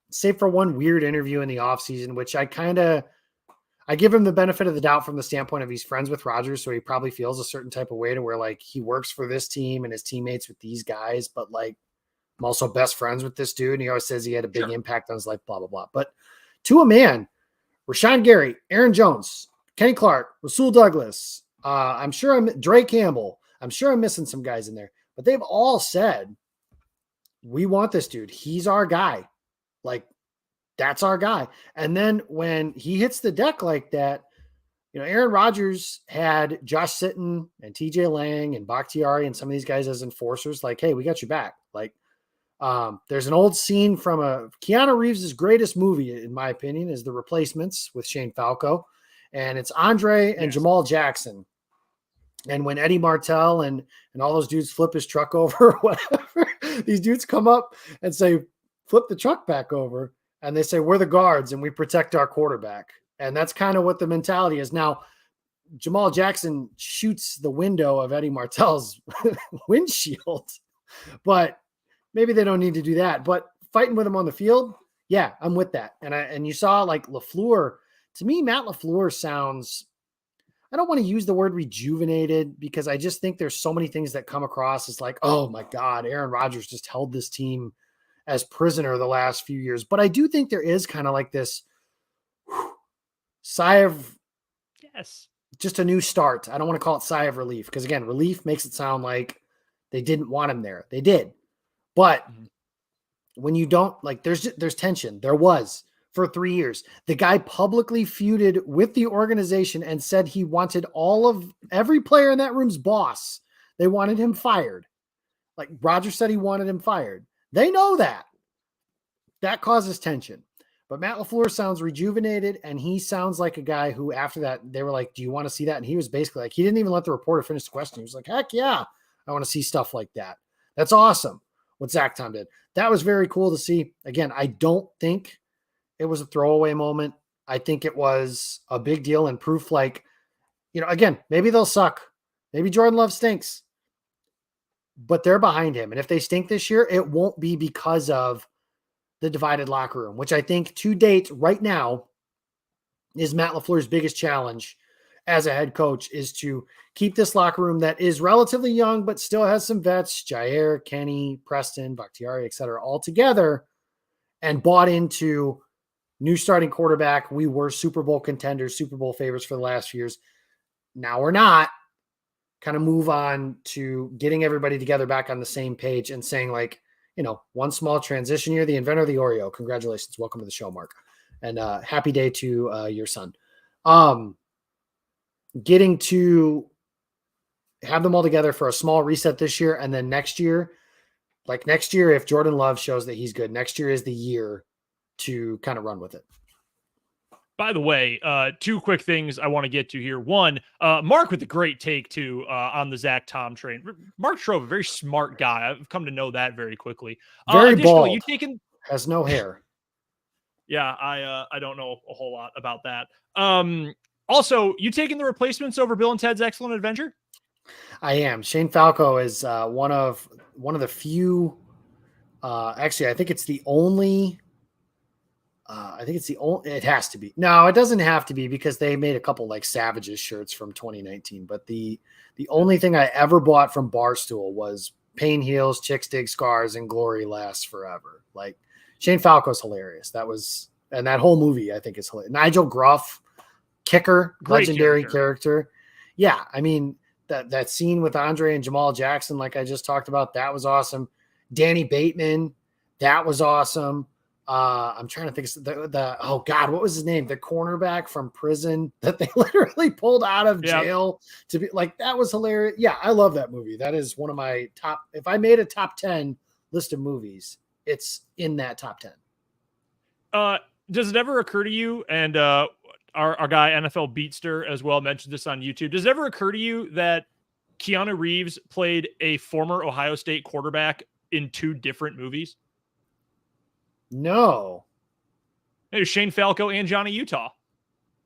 save for one weird interview in the offseason, which I give him the benefit of the doubt from the standpoint of he's friends with Rodgers, so he probably feels a certain type of way to where he works for this team and his teammates with these guys, but I'm also best friends with this dude. And he always says he had a big impact on his life, blah, blah, blah. But to a man, Rashawn Gary, Aaron Jones, Kenny Clark, Rasul Douglas, I'm sure Dre Campbell. I'm sure I'm missing some guys in there, but they've all said, we want this dude. He's our guy. That's our guy. And then when he hits the deck like that, Aaron Rodgers had Josh Sitton and TJ Lang and Bakhtiari and some of these guys as enforcers. Like, hey, we got you back. Like, there's an old scene from Keanu Reeves' greatest movie, in my opinion, is The Replacements with Shane Falco. And it's Andre and Jamal Jackson. And when Eddie Martell and all those dudes flip his truck over or whatever, these dudes come up and say, flip the truck back over. And they say, we're the guards and we protect our quarterback. And that's kind of what the mentality is. Now, Jamal Jackson shoots the window of Eddie Martell's windshield, but maybe they don't need to do that. But fighting with him on the field, yeah, I'm with that. And you saw like LaFleur. To me, Matt LaFleur sounds, I don't want to use the word rejuvenated because I just think there's so many things that come across as like, oh my God, Aaron Rodgers just held this team as prisoner the last few years. But I do think there is kind of like this sigh of just a new start. I don't want to call it sigh of relief because again, relief makes it sound like they didn't want him there. They did. But when you don't, like, there's tension. There was for 3 years. The guy publicly feuded with the organization and said he wanted every player in that room's boss. They wanted him fired. Like Rodgers said he wanted him fired. They know that. That causes tension. But Matt LaFleur sounds rejuvenated, and he sounds like a guy who, after that, they were like, do you want to see that? And he was basically like, he didn't even let the reporter finish the question. He was like, heck yeah, I want to see stuff like that. That's awesome what Zach Tom did. That was very cool to see. Again, I don't think it was a throwaway moment. I think it was a big deal and proof like, again, maybe they'll suck. Maybe Jordan Love stinks. But they're behind him. And if they stink this year, it won't be because of the divided locker room, which I think to date right now is Matt LaFleur's biggest challenge as a head coach, is to keep this locker room that is relatively young, but still has some vets, Jair, Kenny, Preston, Bakhtiari, et cetera, all together and bought into new starting quarterback. We were Super Bowl contenders, Super Bowl favorites for the last few years. Now we're not. Kind of move on to getting everybody together back on the same page and saying like, one small transition year, the inventor of the Oreo. Congratulations. Welcome to the show, Mark. And happy day to your son. Getting to have them all together for a small reset this year. And then next year, if Jordan Love shows that he's good, next year is the year to kind of run with it. By the way, two quick things I want to get to here. One, Mark with a great take too on the Zach Tom train. Mark Shrove, a very smart guy. I've come to know that very quickly. Very bald. Has no hair. Yeah, I don't know a whole lot about that. Also, you taking the replacements over Bill and Ted's Excellent Adventure? I am. Shane Falco is one of the few. Actually, I think it's the only. It has to be. No, it doesn't have to be because they made a couple like Savages shirts from 2019. But the only thing I ever bought from Barstool was Pain Heals, Chicks Dig Scars, and Glory Lasts Forever. Like Shane Falco's hilarious. And that whole movie I think is hilarious. Nigel Gruff, kicker, great legendary character. Yeah, I mean that scene with Andre and Jamal Jackson, like I just talked about, that was awesome. Danny Bateman, that was awesome. I'm trying to think oh God, what was his name? The cornerback from prison that they literally pulled out of jail to be like, that was hilarious. Yeah. I love that movie. That is one of my top, if I made a top 10 list of movies, it's in that top 10. Does it ever occur to you, and our guy NFL Beatster as well mentioned this on YouTube, does it ever occur to you that Keanu Reeves played a former Ohio State quarterback in two different movies? No. It was Shane Falco and Johnny Utah.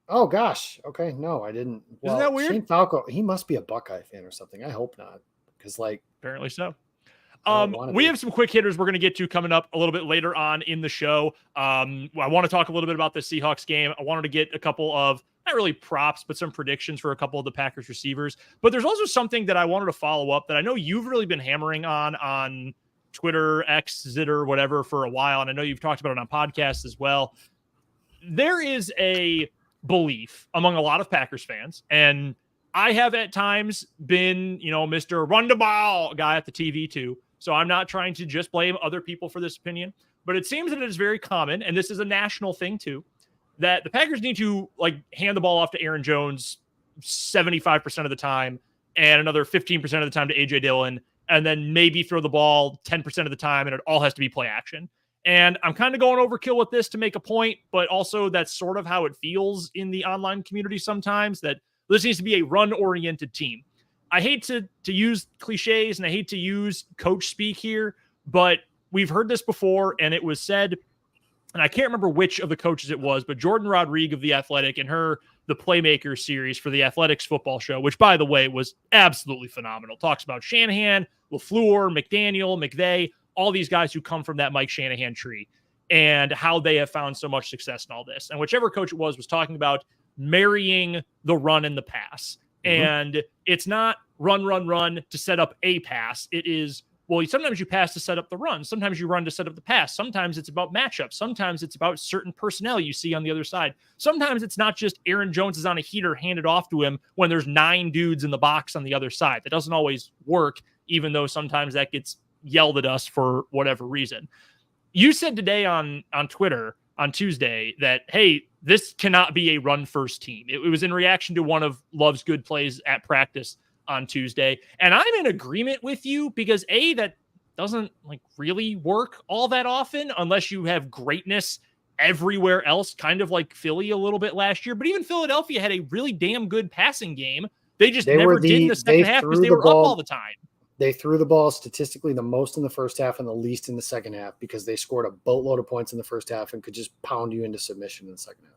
Oh gosh. Okay. No, I didn't. Isn't that weird? Shane Falco, he must be a Buckeye fan or something. I hope not. Because apparently so. We have some quick hitters we're going to get to coming up a little bit later on in the show. I want to talk a little bit about the Seahawks game. I wanted to get a couple of, not really props, but some predictions for a couple of the Packers receivers. But there's also something that I wanted to follow up that I know you've really been hammering on Twitter, X, Zitter, whatever, for a while. And I know you've talked about it on podcasts as well. There is a belief among a lot of Packers fans, and I have at times been, Mr. Run the ball guy at the TV too. So I'm not trying to just blame other people for this opinion, but it seems that it is very common, and this is a national thing too, that the Packers need to like hand the ball off to Aaron Jones 75% of the time and another 15% of the time to AJ Dillon, and then maybe throw the ball 10% of the time, and it all has to be play action. And I'm kind of going overkill with this to make a point, but also that's sort of how it feels in the online community sometimes, that this needs to be a run-oriented team. I hate to use cliches and I hate to use coach speak here, but we've heard this before, and it was said, and I can't remember which of the coaches it was, but Jordan Rodriguez of The Athletic and the Playmaker series for the Athletics football show, which, by the way, was absolutely phenomenal. Talks about Shanahan, LaFleur, McDaniel, McVay, all these guys who come from that Mike Shanahan tree and how they have found so much success in all this. And whichever coach it was talking about marrying the run and the pass. Mm-hmm. And it's not run to set up a pass. It is, well, sometimes you pass to set up the run. Sometimes you run to set up the pass. Sometimes it's about matchups. Sometimes it's about certain personnel you see on the other side. Sometimes it's not just Aaron Jones is on a heater handed off to him when there's 9 dudes in the box on the other side. That doesn't always work, even though sometimes that gets yelled at us for whatever reason. You said today on Twitter on Tuesday that, hey, this cannot be a run-first team. It was in reaction to one of Love's good plays at practice on Tuesday. And I'm in agreement with you because, A, that doesn't like really work all that often unless you have greatness everywhere else, kind of like Philly a little bit last year. But even Philadelphia had a really damn good passing game. They just never did in the second half because they were up all the time. They threw the ball statistically the most in the first half and the least in the second half because they scored a boatload of points in the first half and could just pound you into submission in the second half.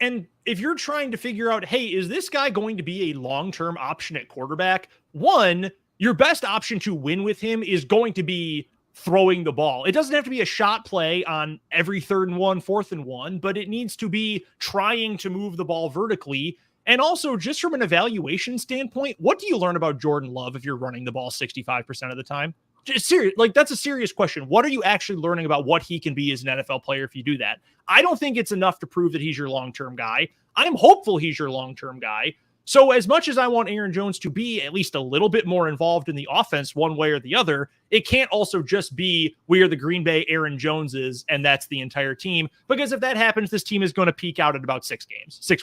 And if you're trying to figure out, hey, is this guy going to be a long-term option at quarterback? One, your best option to win with him is going to be throwing the ball. It doesn't have to be a shot play on every 3rd and 1, 4th and 1, but it needs to be trying to move the ball vertically. And also, just from an evaluation standpoint, what do you learn about Jordan Love if you're running the ball 65% of the time? Serious, like that's a serious question. What are you actually learning about what he can be as an NFL player if you do that? I don't think it's enough to prove that he's your long-term guy. I'm hopeful he's your long-term guy. So as much as I want Aaron Jones to be at least a little bit more involved in the offense one way or the other, it can't also just be we are the Green Bay Aaron Joneses and that's the entire team. Because if that happens, this team is going to peak out at about 6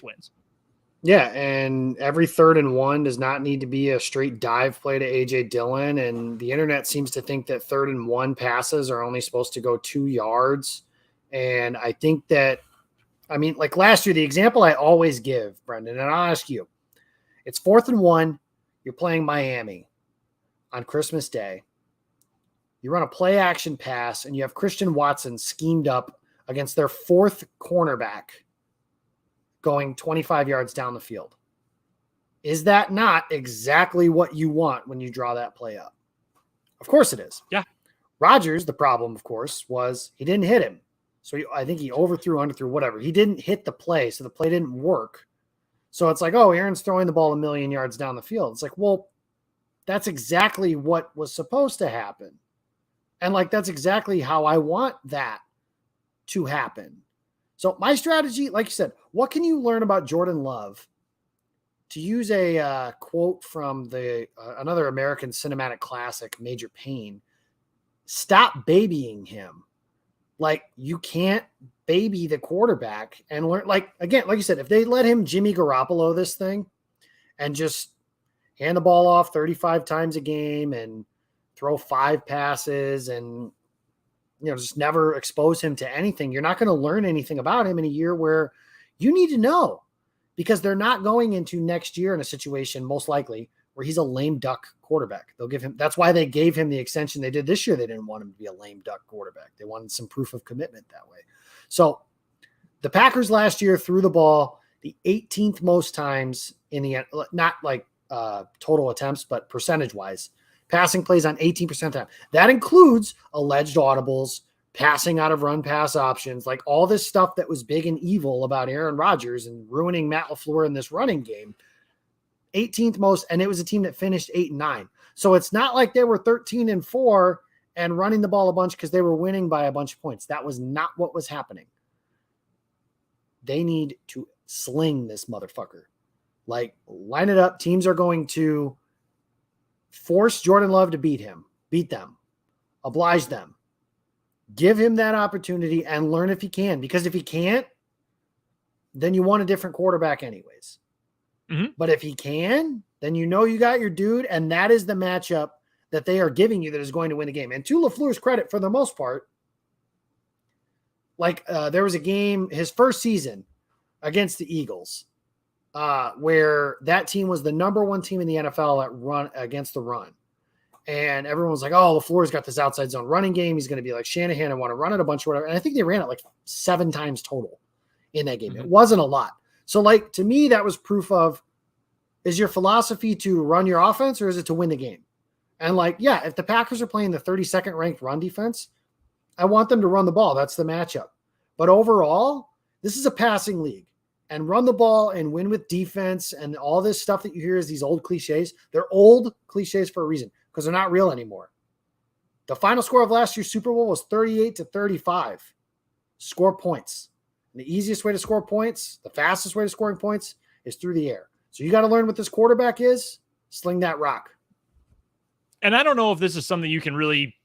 wins. Yeah, and every 3rd and 1 does not need to be a straight dive play to AJ Dillon. And the internet seems to think that 3rd and 1 passes are only supposed to go 2 yards. And I think that, I mean, like last year, the example I always give, Brendan, and I'll ask you, it's 4th and 1, you're playing Miami on Christmas Day. You run a play action pass and you have Christian Watson schemed up against their 4th cornerback going 25 yards down the field. Is that not exactly what you want when you draw that play up? Of course it is. Yeah. Rodgers, the problem, of course, was he didn't hit him. So I think he overthrew, underthrew, whatever. He didn't hit the play, so the play didn't work. So it's like, oh, Aaron's throwing the ball 1,000,000 yards down the field. It's like, well, that's exactly what was supposed to happen. And like, that's exactly how I want that to happen. So my strategy, like you said, what can you learn about Jordan Love? To use a quote from the another American cinematic classic, Major Payne, stop babying him. Like, you can't baby the quarterback and learn. Like, again, like you said, if they let him Jimmy Garoppolo this thing and just hand the ball off 35 times a game and throw 5 passes and just never expose him to anything, you're not going to learn anything about him in a year where you need to know, because they're not going into next year in a situation, most likely, where he's a lame duck quarterback. They'll give him, that's why they gave him the extension they did this year. They didn't want him to be a lame duck quarterback. They wanted some proof of commitment that way. So the Packers last year threw the ball the 18th most times in the, not like total attempts, but percentage wise. Passing plays on 18% of the time. That includes alleged audibles, passing out of run pass options, like all this stuff that was big and evil about Aaron Rodgers and ruining Matt LaFleur in this running game. 18th most, and it was a team that finished 8-9. So it's not like they were 13-4 and running the ball a bunch because they were winning by a bunch of points. That was not what was happening. They need to sling this motherfucker. Like, line it up. Teams are going to force Jordan Love to beat them, oblige them, give him that opportunity and learn if he can. Because if he can't, then you want a different quarterback anyways. Mm-hmm. But if he can, then you know you got your dude, and that is the matchup that they are giving you that is going to win the game. And to LaFleur's credit, for the most part, like there was a game, his first season against the Eagles, where that team was the number one team in the NFL at run against the run. And everyone was like, oh, LaFleur's got this outside zone running game. He's going to be like Shanahan and want to run it a bunch or whatever. And I think they ran it like 7 times total in that game. Mm-hmm. It wasn't a lot. So, like, to me, that was proof of, is your philosophy to run your offense or is it to win the game? And, like, yeah, if the Packers are playing the 32nd ranked run defense, I want them to run the ball. That's the matchup. But overall, this is a passing league. And run the ball and win with defense and all this stuff that you hear is these old cliches. They're old cliches for a reason because they're not real anymore. The final score of last year's Super Bowl was 38-35. Score points. And the easiest way to score points, the fastest way to scoring points is through the air. So you got to learn what this quarterback is. Sling that rock. And I don't know if this is something you can really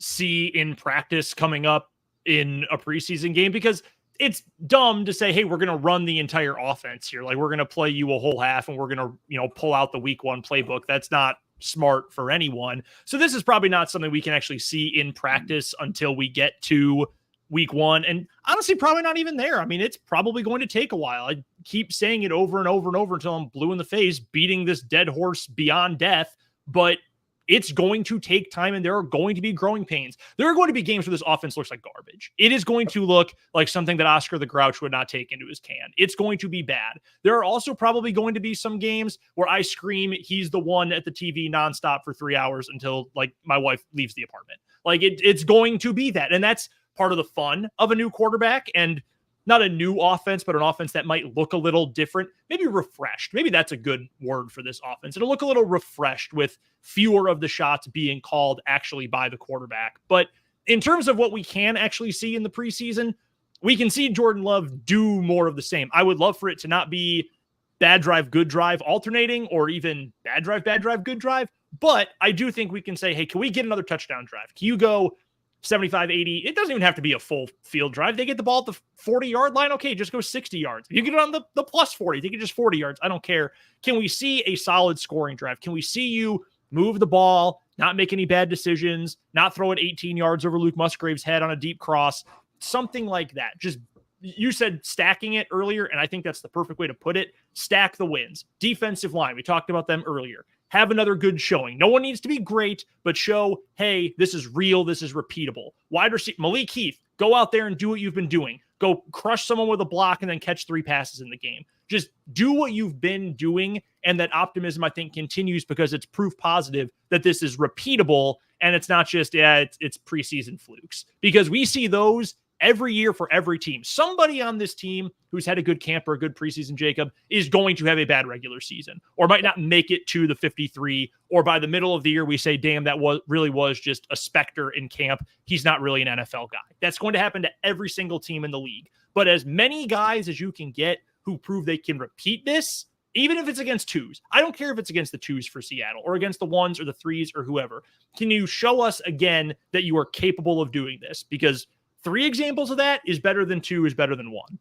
see in practice coming up in a preseason game, because it's dumb to say, hey, we're going to run the entire offense here. Like, we're going to play you a whole half and we're going to, pull out the week 1 playbook. That's not smart for anyone. So this is probably not something we can actually see in practice until we get to week 1. And honestly, probably not even there. I mean, it's probably going to take a while. I keep saying it over and over and over until I'm blue in the face, beating this dead horse beyond death, but it's going to take time and there are going to be growing pains. There are going to be games where this offense looks like garbage. It is going to look like something that Oscar the Grouch would not take into his can. It's going to be bad. There are also probably going to be some games where I scream, he's the one at the TV nonstop for 3 hours until like my wife leaves the apartment. Like it's going to be that. And that's part of the fun of a new quarterback, and not a new offense, but an offense that might look a little different, maybe refreshed. Maybe that's a good word for this offense. It'll look a little refreshed with fewer of the shots being called actually by the quarterback. But in terms of what we can actually see in the preseason, we can see Jordan Love do more of the same. I would love for it to not be bad drive, good drive alternating, or even bad drive, good drive. But I do think we can say, hey, can we get another touchdown drive? Can you go 75, 80? It doesn't even have to be a full field drive. They get the ball at the 40-yard line. Okay, just go 60 yards. If you get it on the plus 40, they get just 40 yards. I don't care. Can we see a solid scoring drive? Can we see you move the ball, not make any bad decisions, not throw it 18 yards over Luke Musgrave's head on a deep cross, something like that? Just, you said stacking it earlier, and I think that's the perfect way to put it. Stack the wins. Defensive line, we talked about them earlier. Have another good showing. No one needs to be great, but show, hey, this is real. This is repeatable. Wide receiver, Malik Heath, go out there and do what you've been doing. Go crush someone with a block and then catch 3 passes in the game. Just do what you've been doing. And that optimism, I think, continues because it's proof positive that this is repeatable and it's not just, it's preseason flukes. Because we see those every year for every team. Somebody on this team who's had a good camp or a good preseason, Jacob, is going to have a bad regular season or might not make it to the 53. Or by the middle of the year, we say, damn, that was just a specter in camp. He's not really an NFL guy. That's going to happen to every single team in the league. But as many guys as you can get who prove they can repeat this, even if it's against 2s, I don't care if it's against the 2s for Seattle or against the 1s or the 3s or whoever. Can you show us again that you are capable of doing this? Because 3 examples of that is better than 2 is better than 1.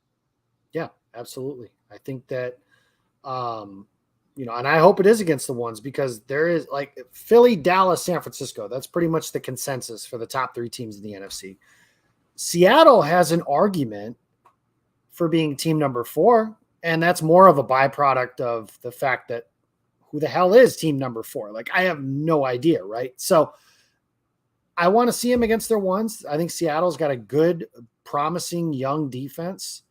Yeah, absolutely. I think that, and I hope it is against the 1s because there is like Philly, Dallas, San Francisco. That's pretty much the consensus for the top 3 teams in the NFC. Seattle has an argument for being team number 4. And that's more of a byproduct of the fact that who the hell is team number 4? Like, I have no idea. Right. So, I want to see him against their 1s. I think Seattle's got a good, promising young defense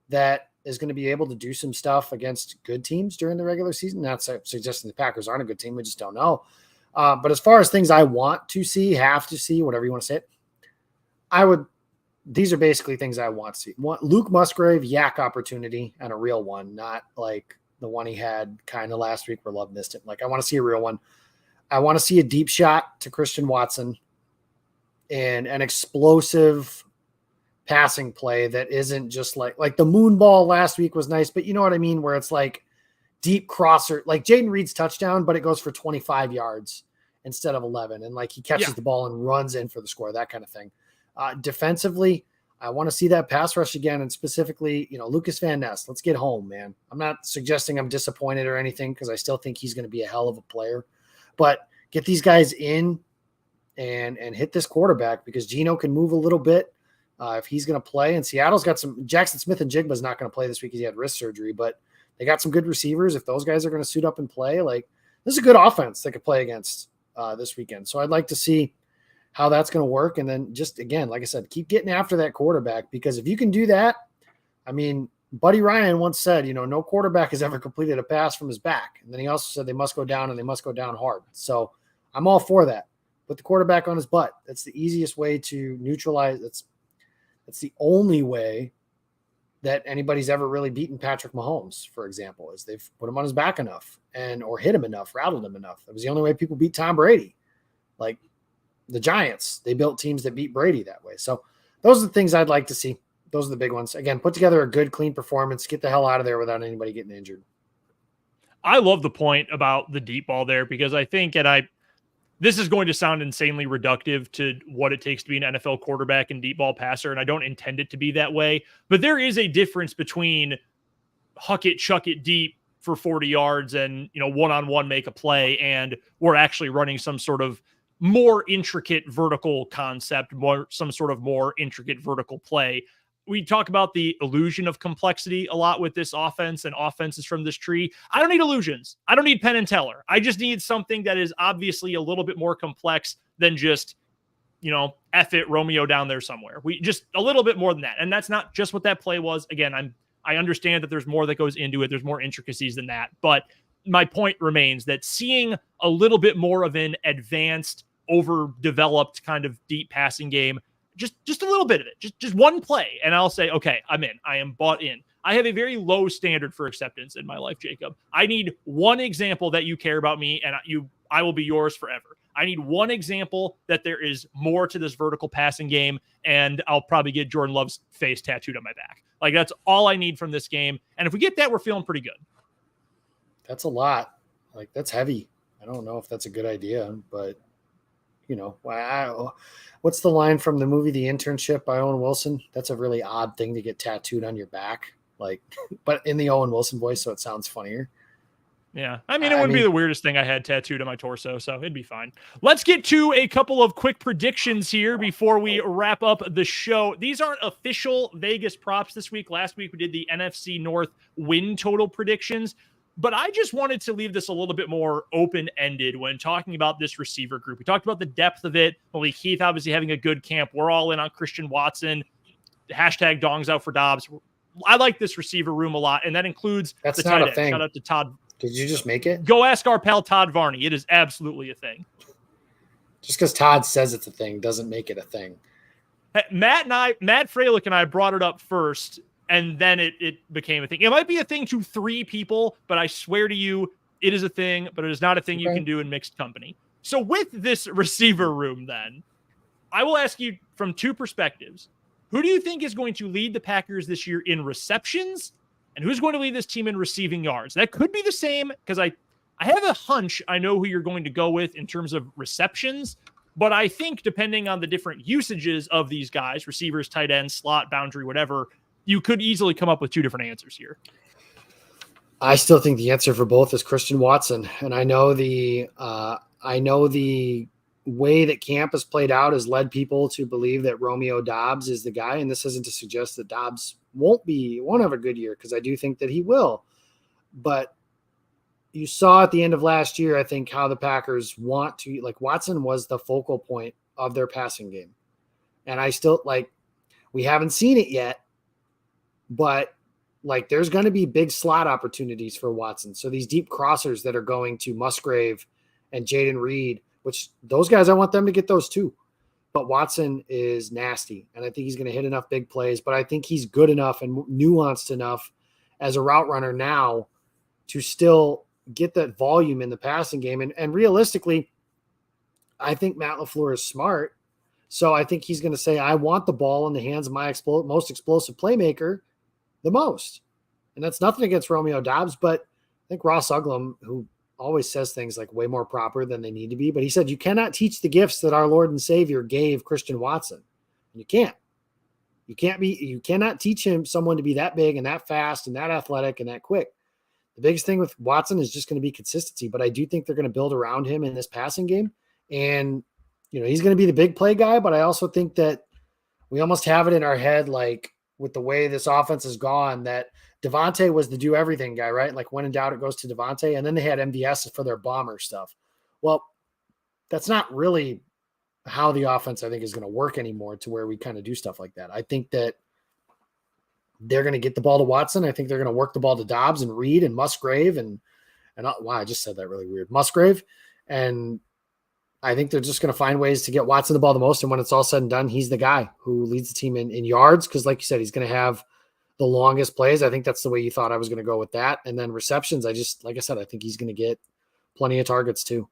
that is going to be able to do some stuff against good teams during the regular season. Not suggesting the Packers aren't a good team. We just don't know. But as far as things I want to see, have to see, whatever you want to say it, these are basically things I want to see. Luke Musgrave, yak opportunity, and a real one, not like the one he had kind of last week where Love missed it. Like, I want to see a real one. I want to see a deep shot to Christian Watson and an explosive passing play that isn't just like the moon ball last week was nice, but you know what I mean? Where it's like deep crosser, like Jaden Reed's touchdown, but it goes for 25 yards instead of 11. And like he catches the ball and runs in for the score, that kind of thing. Defensively, I want to see that pass rush again, and specifically, Lucas Van Ness. Let's get home, man. I'm not suggesting I'm disappointed or anything because I still think he's going to be a hell of a player. But get these guys in and hit this quarterback because Geno can move a little bit if he's going to play. And Seattle's got some – Jackson Smith and Jigba's not going to play this week because he had wrist surgery, but they got some good receivers. If those guys are going to suit up and play, this is a good offense they could play against this weekend. So I'd like to see how that's going to work. And then just, again, like I said, keep getting after that quarterback because if you can do that, I mean, Buddy Ryan once said, no quarterback has ever completed a pass from his back. And then he also said they must go down and they must go down hard. So I'm all for that. Put the quarterback on his butt. That's the easiest way to neutralize. That's the only way that anybody's ever really beaten Patrick Mahomes, for example, is they've put him on his back enough or hit him enough, rattled him enough. That was the only way people beat Tom Brady. Like the Giants, they built teams that beat Brady that way. So those are the things I'd like to see. Those are the big ones. Again, put together a good, clean performance. Get the hell out of there without anybody getting injured. I love the point about the deep ball there because I think, this is going to sound insanely reductive to what it takes to be an NFL quarterback and deep ball passer, and I don't intend it to be that way. But there is a difference between huck it, chuck it deep for 40 yards and, one-on-one make a play, and we're actually running some sort of more intricate vertical concept, some sort of more intricate vertical play. We talk about the illusion of complexity a lot with this offense and offenses from this tree. I don't need illusions. I don't need Penn and Teller. I just need something that is obviously a little bit more complex than just, F it, Romeo down there somewhere. We just a little bit more than that. And that's not just what that play was. Again, I understand that there's more that goes into it. There's more intricacies than that. But my point remains that seeing a little bit more of an advanced, overdeveloped kind of deep passing game, just a little bit of it, just one play. And I'll say, okay, I'm in. I am bought in. I have a very low standard for acceptance in my life, Jacob. I need one example that you care about me and I will be yours forever. I need one example that there is more to this vertical passing game, and I'll probably get Jordan Love's face tattooed on my back. That's all I need from this game. And if we get that, we're feeling pretty good. That's a lot. That's heavy. I don't know if that's a good idea, but what's the line from the movie The Internship by Owen Wilson? That's a really odd thing to get tattooed on your back, but in the Owen Wilson voice, so it sounds funnier. Yeah. It wouldn't be the weirdest thing I had tattooed on my torso, so it'd be fine. Let's get to a couple of quick predictions here before we wrap up the show. These aren't official Vegas props this week. Last week we did the NFC North win total predictions. But I just wanted to leave this a little bit more open-ended when talking about this receiver group. We talked about the depth of it. Malik Heath obviously having a good camp. We're all in on Christian Watson. Hashtag dongs out for Dobbs. I like this receiver room a lot, and that includes That's the not tight a end. thing. Shout out to Todd. Did you just make it? Go ask our pal Todd Varney. It is absolutely a thing. Just because Todd says it's a thing doesn't make it a thing. Matt Freilich and I brought it up first, and then it became a thing. It might be a thing to 3 people, but I swear to you, it is a thing, but it is not a thing you can do in mixed company. So with this receiver room, then, I will ask you from 2 perspectives. Who do you think is going to lead the Packers this year in receptions, and who's going to lead this team in receiving yards? That could be the same, because I have a hunch I know who you're going to go with in terms of receptions, but I think depending on the different usages of these guys, receivers, tight ends, slot, boundary, whatever, you could easily come up with 2 different answers here. I still think the answer for both is Christian Watson. And I know the way that camp has played out has led people to believe that Romeo Dobbs is the guy. And this isn't to suggest that Dobbs won't have a good year, because I do think that he will. But you saw at the end of last year, I think, how the Packers want to, Watson was the focal point of their passing game. And I still, we haven't seen it yet, but there's going to be big slot opportunities for Watson. So these deep crossers that are going to Musgrave and Jaden Reed, which those guys, I want them to get those too. But Watson is nasty, and I think he's going to hit enough big plays, but I think he's good enough and nuanced enough as a route runner now to still get that volume in the passing game. And realistically, I think Matt LaFleur is smart. So I think he's going to say, I want the ball in the hands of my most explosive playmaker the most. And that's nothing against Romeo Dobbs, but I think Ross Uglum, who always says things way more proper than they need to be, but he said, you cannot teach the gifts that our Lord and Savior gave Christian Watson. You can't. You cannot teach someone to be that big and that fast and that athletic and that quick. The biggest thing with Watson is just going to be consistency, but I do think they're going to build around him in this passing game. And, he's going to be the big play guy, but I also think that we almost have it in our head, like with the way this offense has gone, that Devontae was the do everything guy, right? Like when in doubt, it goes to Devontae. And then they had MVS for their bomber stuff. Well, that's not really how the offense, I think, is going to work anymore, to where we kind of do stuff like that. I think that they're going to get the ball to Watson. I think they're going to work the ball to Dobbs and Reed and Musgrave and wow, I just said that really weird. Musgrave. And I think they're just going to find ways to get Watson the ball the most. And when it's all said and done, he's the guy who leads the team in yards. Cause like you said, he's going to have the longest plays. I think that's the way you thought I was going to go with that. And then receptions, like I said, I think he's going to get plenty of targets too.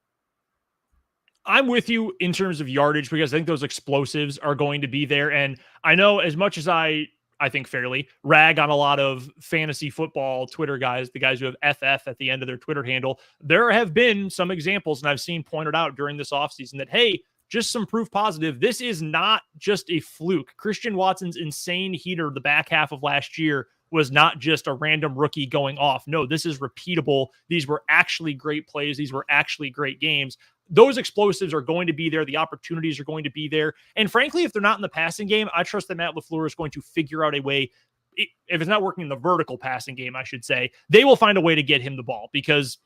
I'm with you in terms of yardage, because I think those explosives are going to be there. And I know, as much as I think fairly rag on a lot of fantasy football Twitter guys, the guys who have FF at the end of their Twitter handle, there have been some examples, and I've seen pointed out during this offseason that, hey, just some proof positive. This is not just a fluke. Christian Watson's insane heater the back half of last year was not just a random rookie going off. No, this is repeatable. These were actually great plays. These were actually great games. Those explosives are going to be there. The opportunities are going to be there. And frankly, if they're not in the passing game, I trust that Matt LaFleur is going to figure out a way. If it's not working in the vertical passing game, I should say, they will find a way to get him the ball, because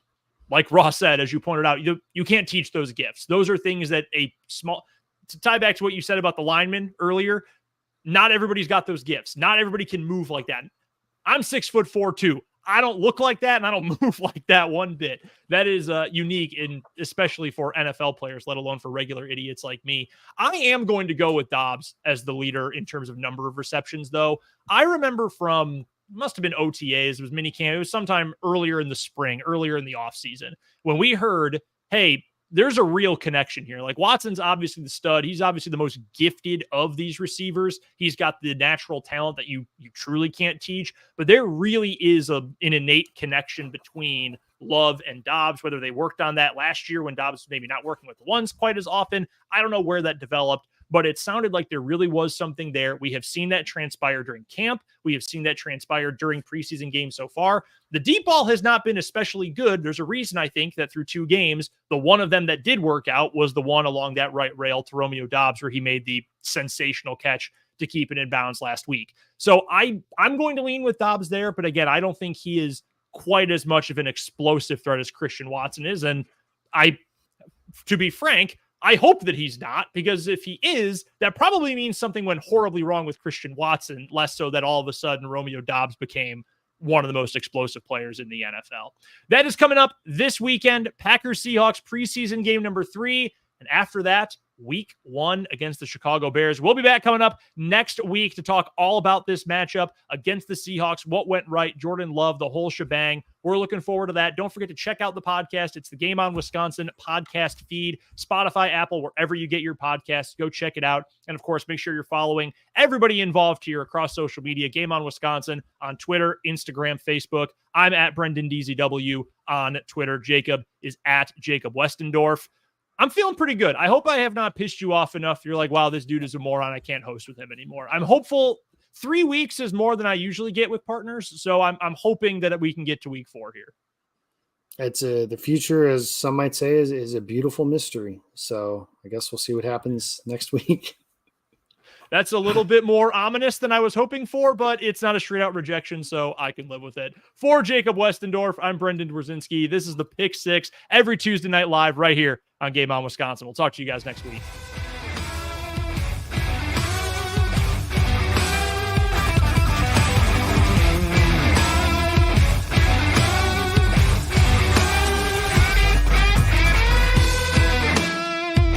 like Ross said, as you pointed out, you can't teach those gifts. Those are things that to tie back to what you said about the linemen earlier, not everybody's got those gifts. Not everybody can move like that. I'm 6'4" too. I don't look like that, and I don't move like that one bit. That is unique, and especially for NFL players, let alone for regular idiots like me. I am going to go with Dobbs as the leader in terms of number of receptions, though. I remember must have been OTAs, it was minicamp, it was sometime earlier in the spring, earlier in the offseason, when we heard, hey, there's a real connection here. Like, Watson's obviously the stud. He's obviously the most gifted of these receivers. He's got the natural talent that you truly can't teach, but there really is an innate connection between Love and Dobbs, whether they worked on that last year when Dobbs was maybe not working with the ones quite as often. I don't know where that developed, but it sounded like there really was something there. We have seen that transpire during camp. We have seen that transpire during preseason games so far. The deep ball has not been especially good. There's a reason, I think, that through 2 games, the one of them that did work out was the one along that right rail to Romeo Dobbs, where he made the sensational catch to keep it in bounds last week. So I'm going to lean with Dobbs there, but again, I don't think he is quite as much of an explosive threat as Christian Watson is. And to be frank, I hope that he's not, because if he is, that probably means something went horribly wrong with Christian Watson, less so that all of a sudden Romeo Dobbs became one of the most explosive players in the NFL. That is coming up this weekend. Packers-Seahawks preseason game number 3. And after that, week 1 against the Chicago Bears. We'll be back coming up next week to talk all about this matchup against the Seahawks, what went right, Jordan Love, the whole shebang. We're looking forward to that. Don't forget to check out the podcast. It's the Game On Wisconsin podcast feed, Spotify, Apple, wherever you get your podcasts. Go check it out. And of course, make sure you're following everybody involved here across social media. Game On Wisconsin on Twitter, Instagram, Facebook. I'm at Brendan DZW on Twitter. Jacob is at Jacob Westendorf. I'm feeling pretty good. I hope I have not pissed you off enough. You're like, wow, this dude is a moron. I can't host with him anymore. I'm hopeful. 3 weeks is more than I usually get with partners. So I'm hoping that we can get to week 4 here. It's the future, as some might say, is a beautiful mystery. So I guess we'll see what happens next week. That's a little bit more ominous than I was hoping for, but it's not a straight out rejection, so I can live with it. For Jacob Westendorf, I'm Brendan Dworzinski. This is the Pick 6 every Tuesday night live right here on Game On Wisconsin. We'll talk to you guys next week.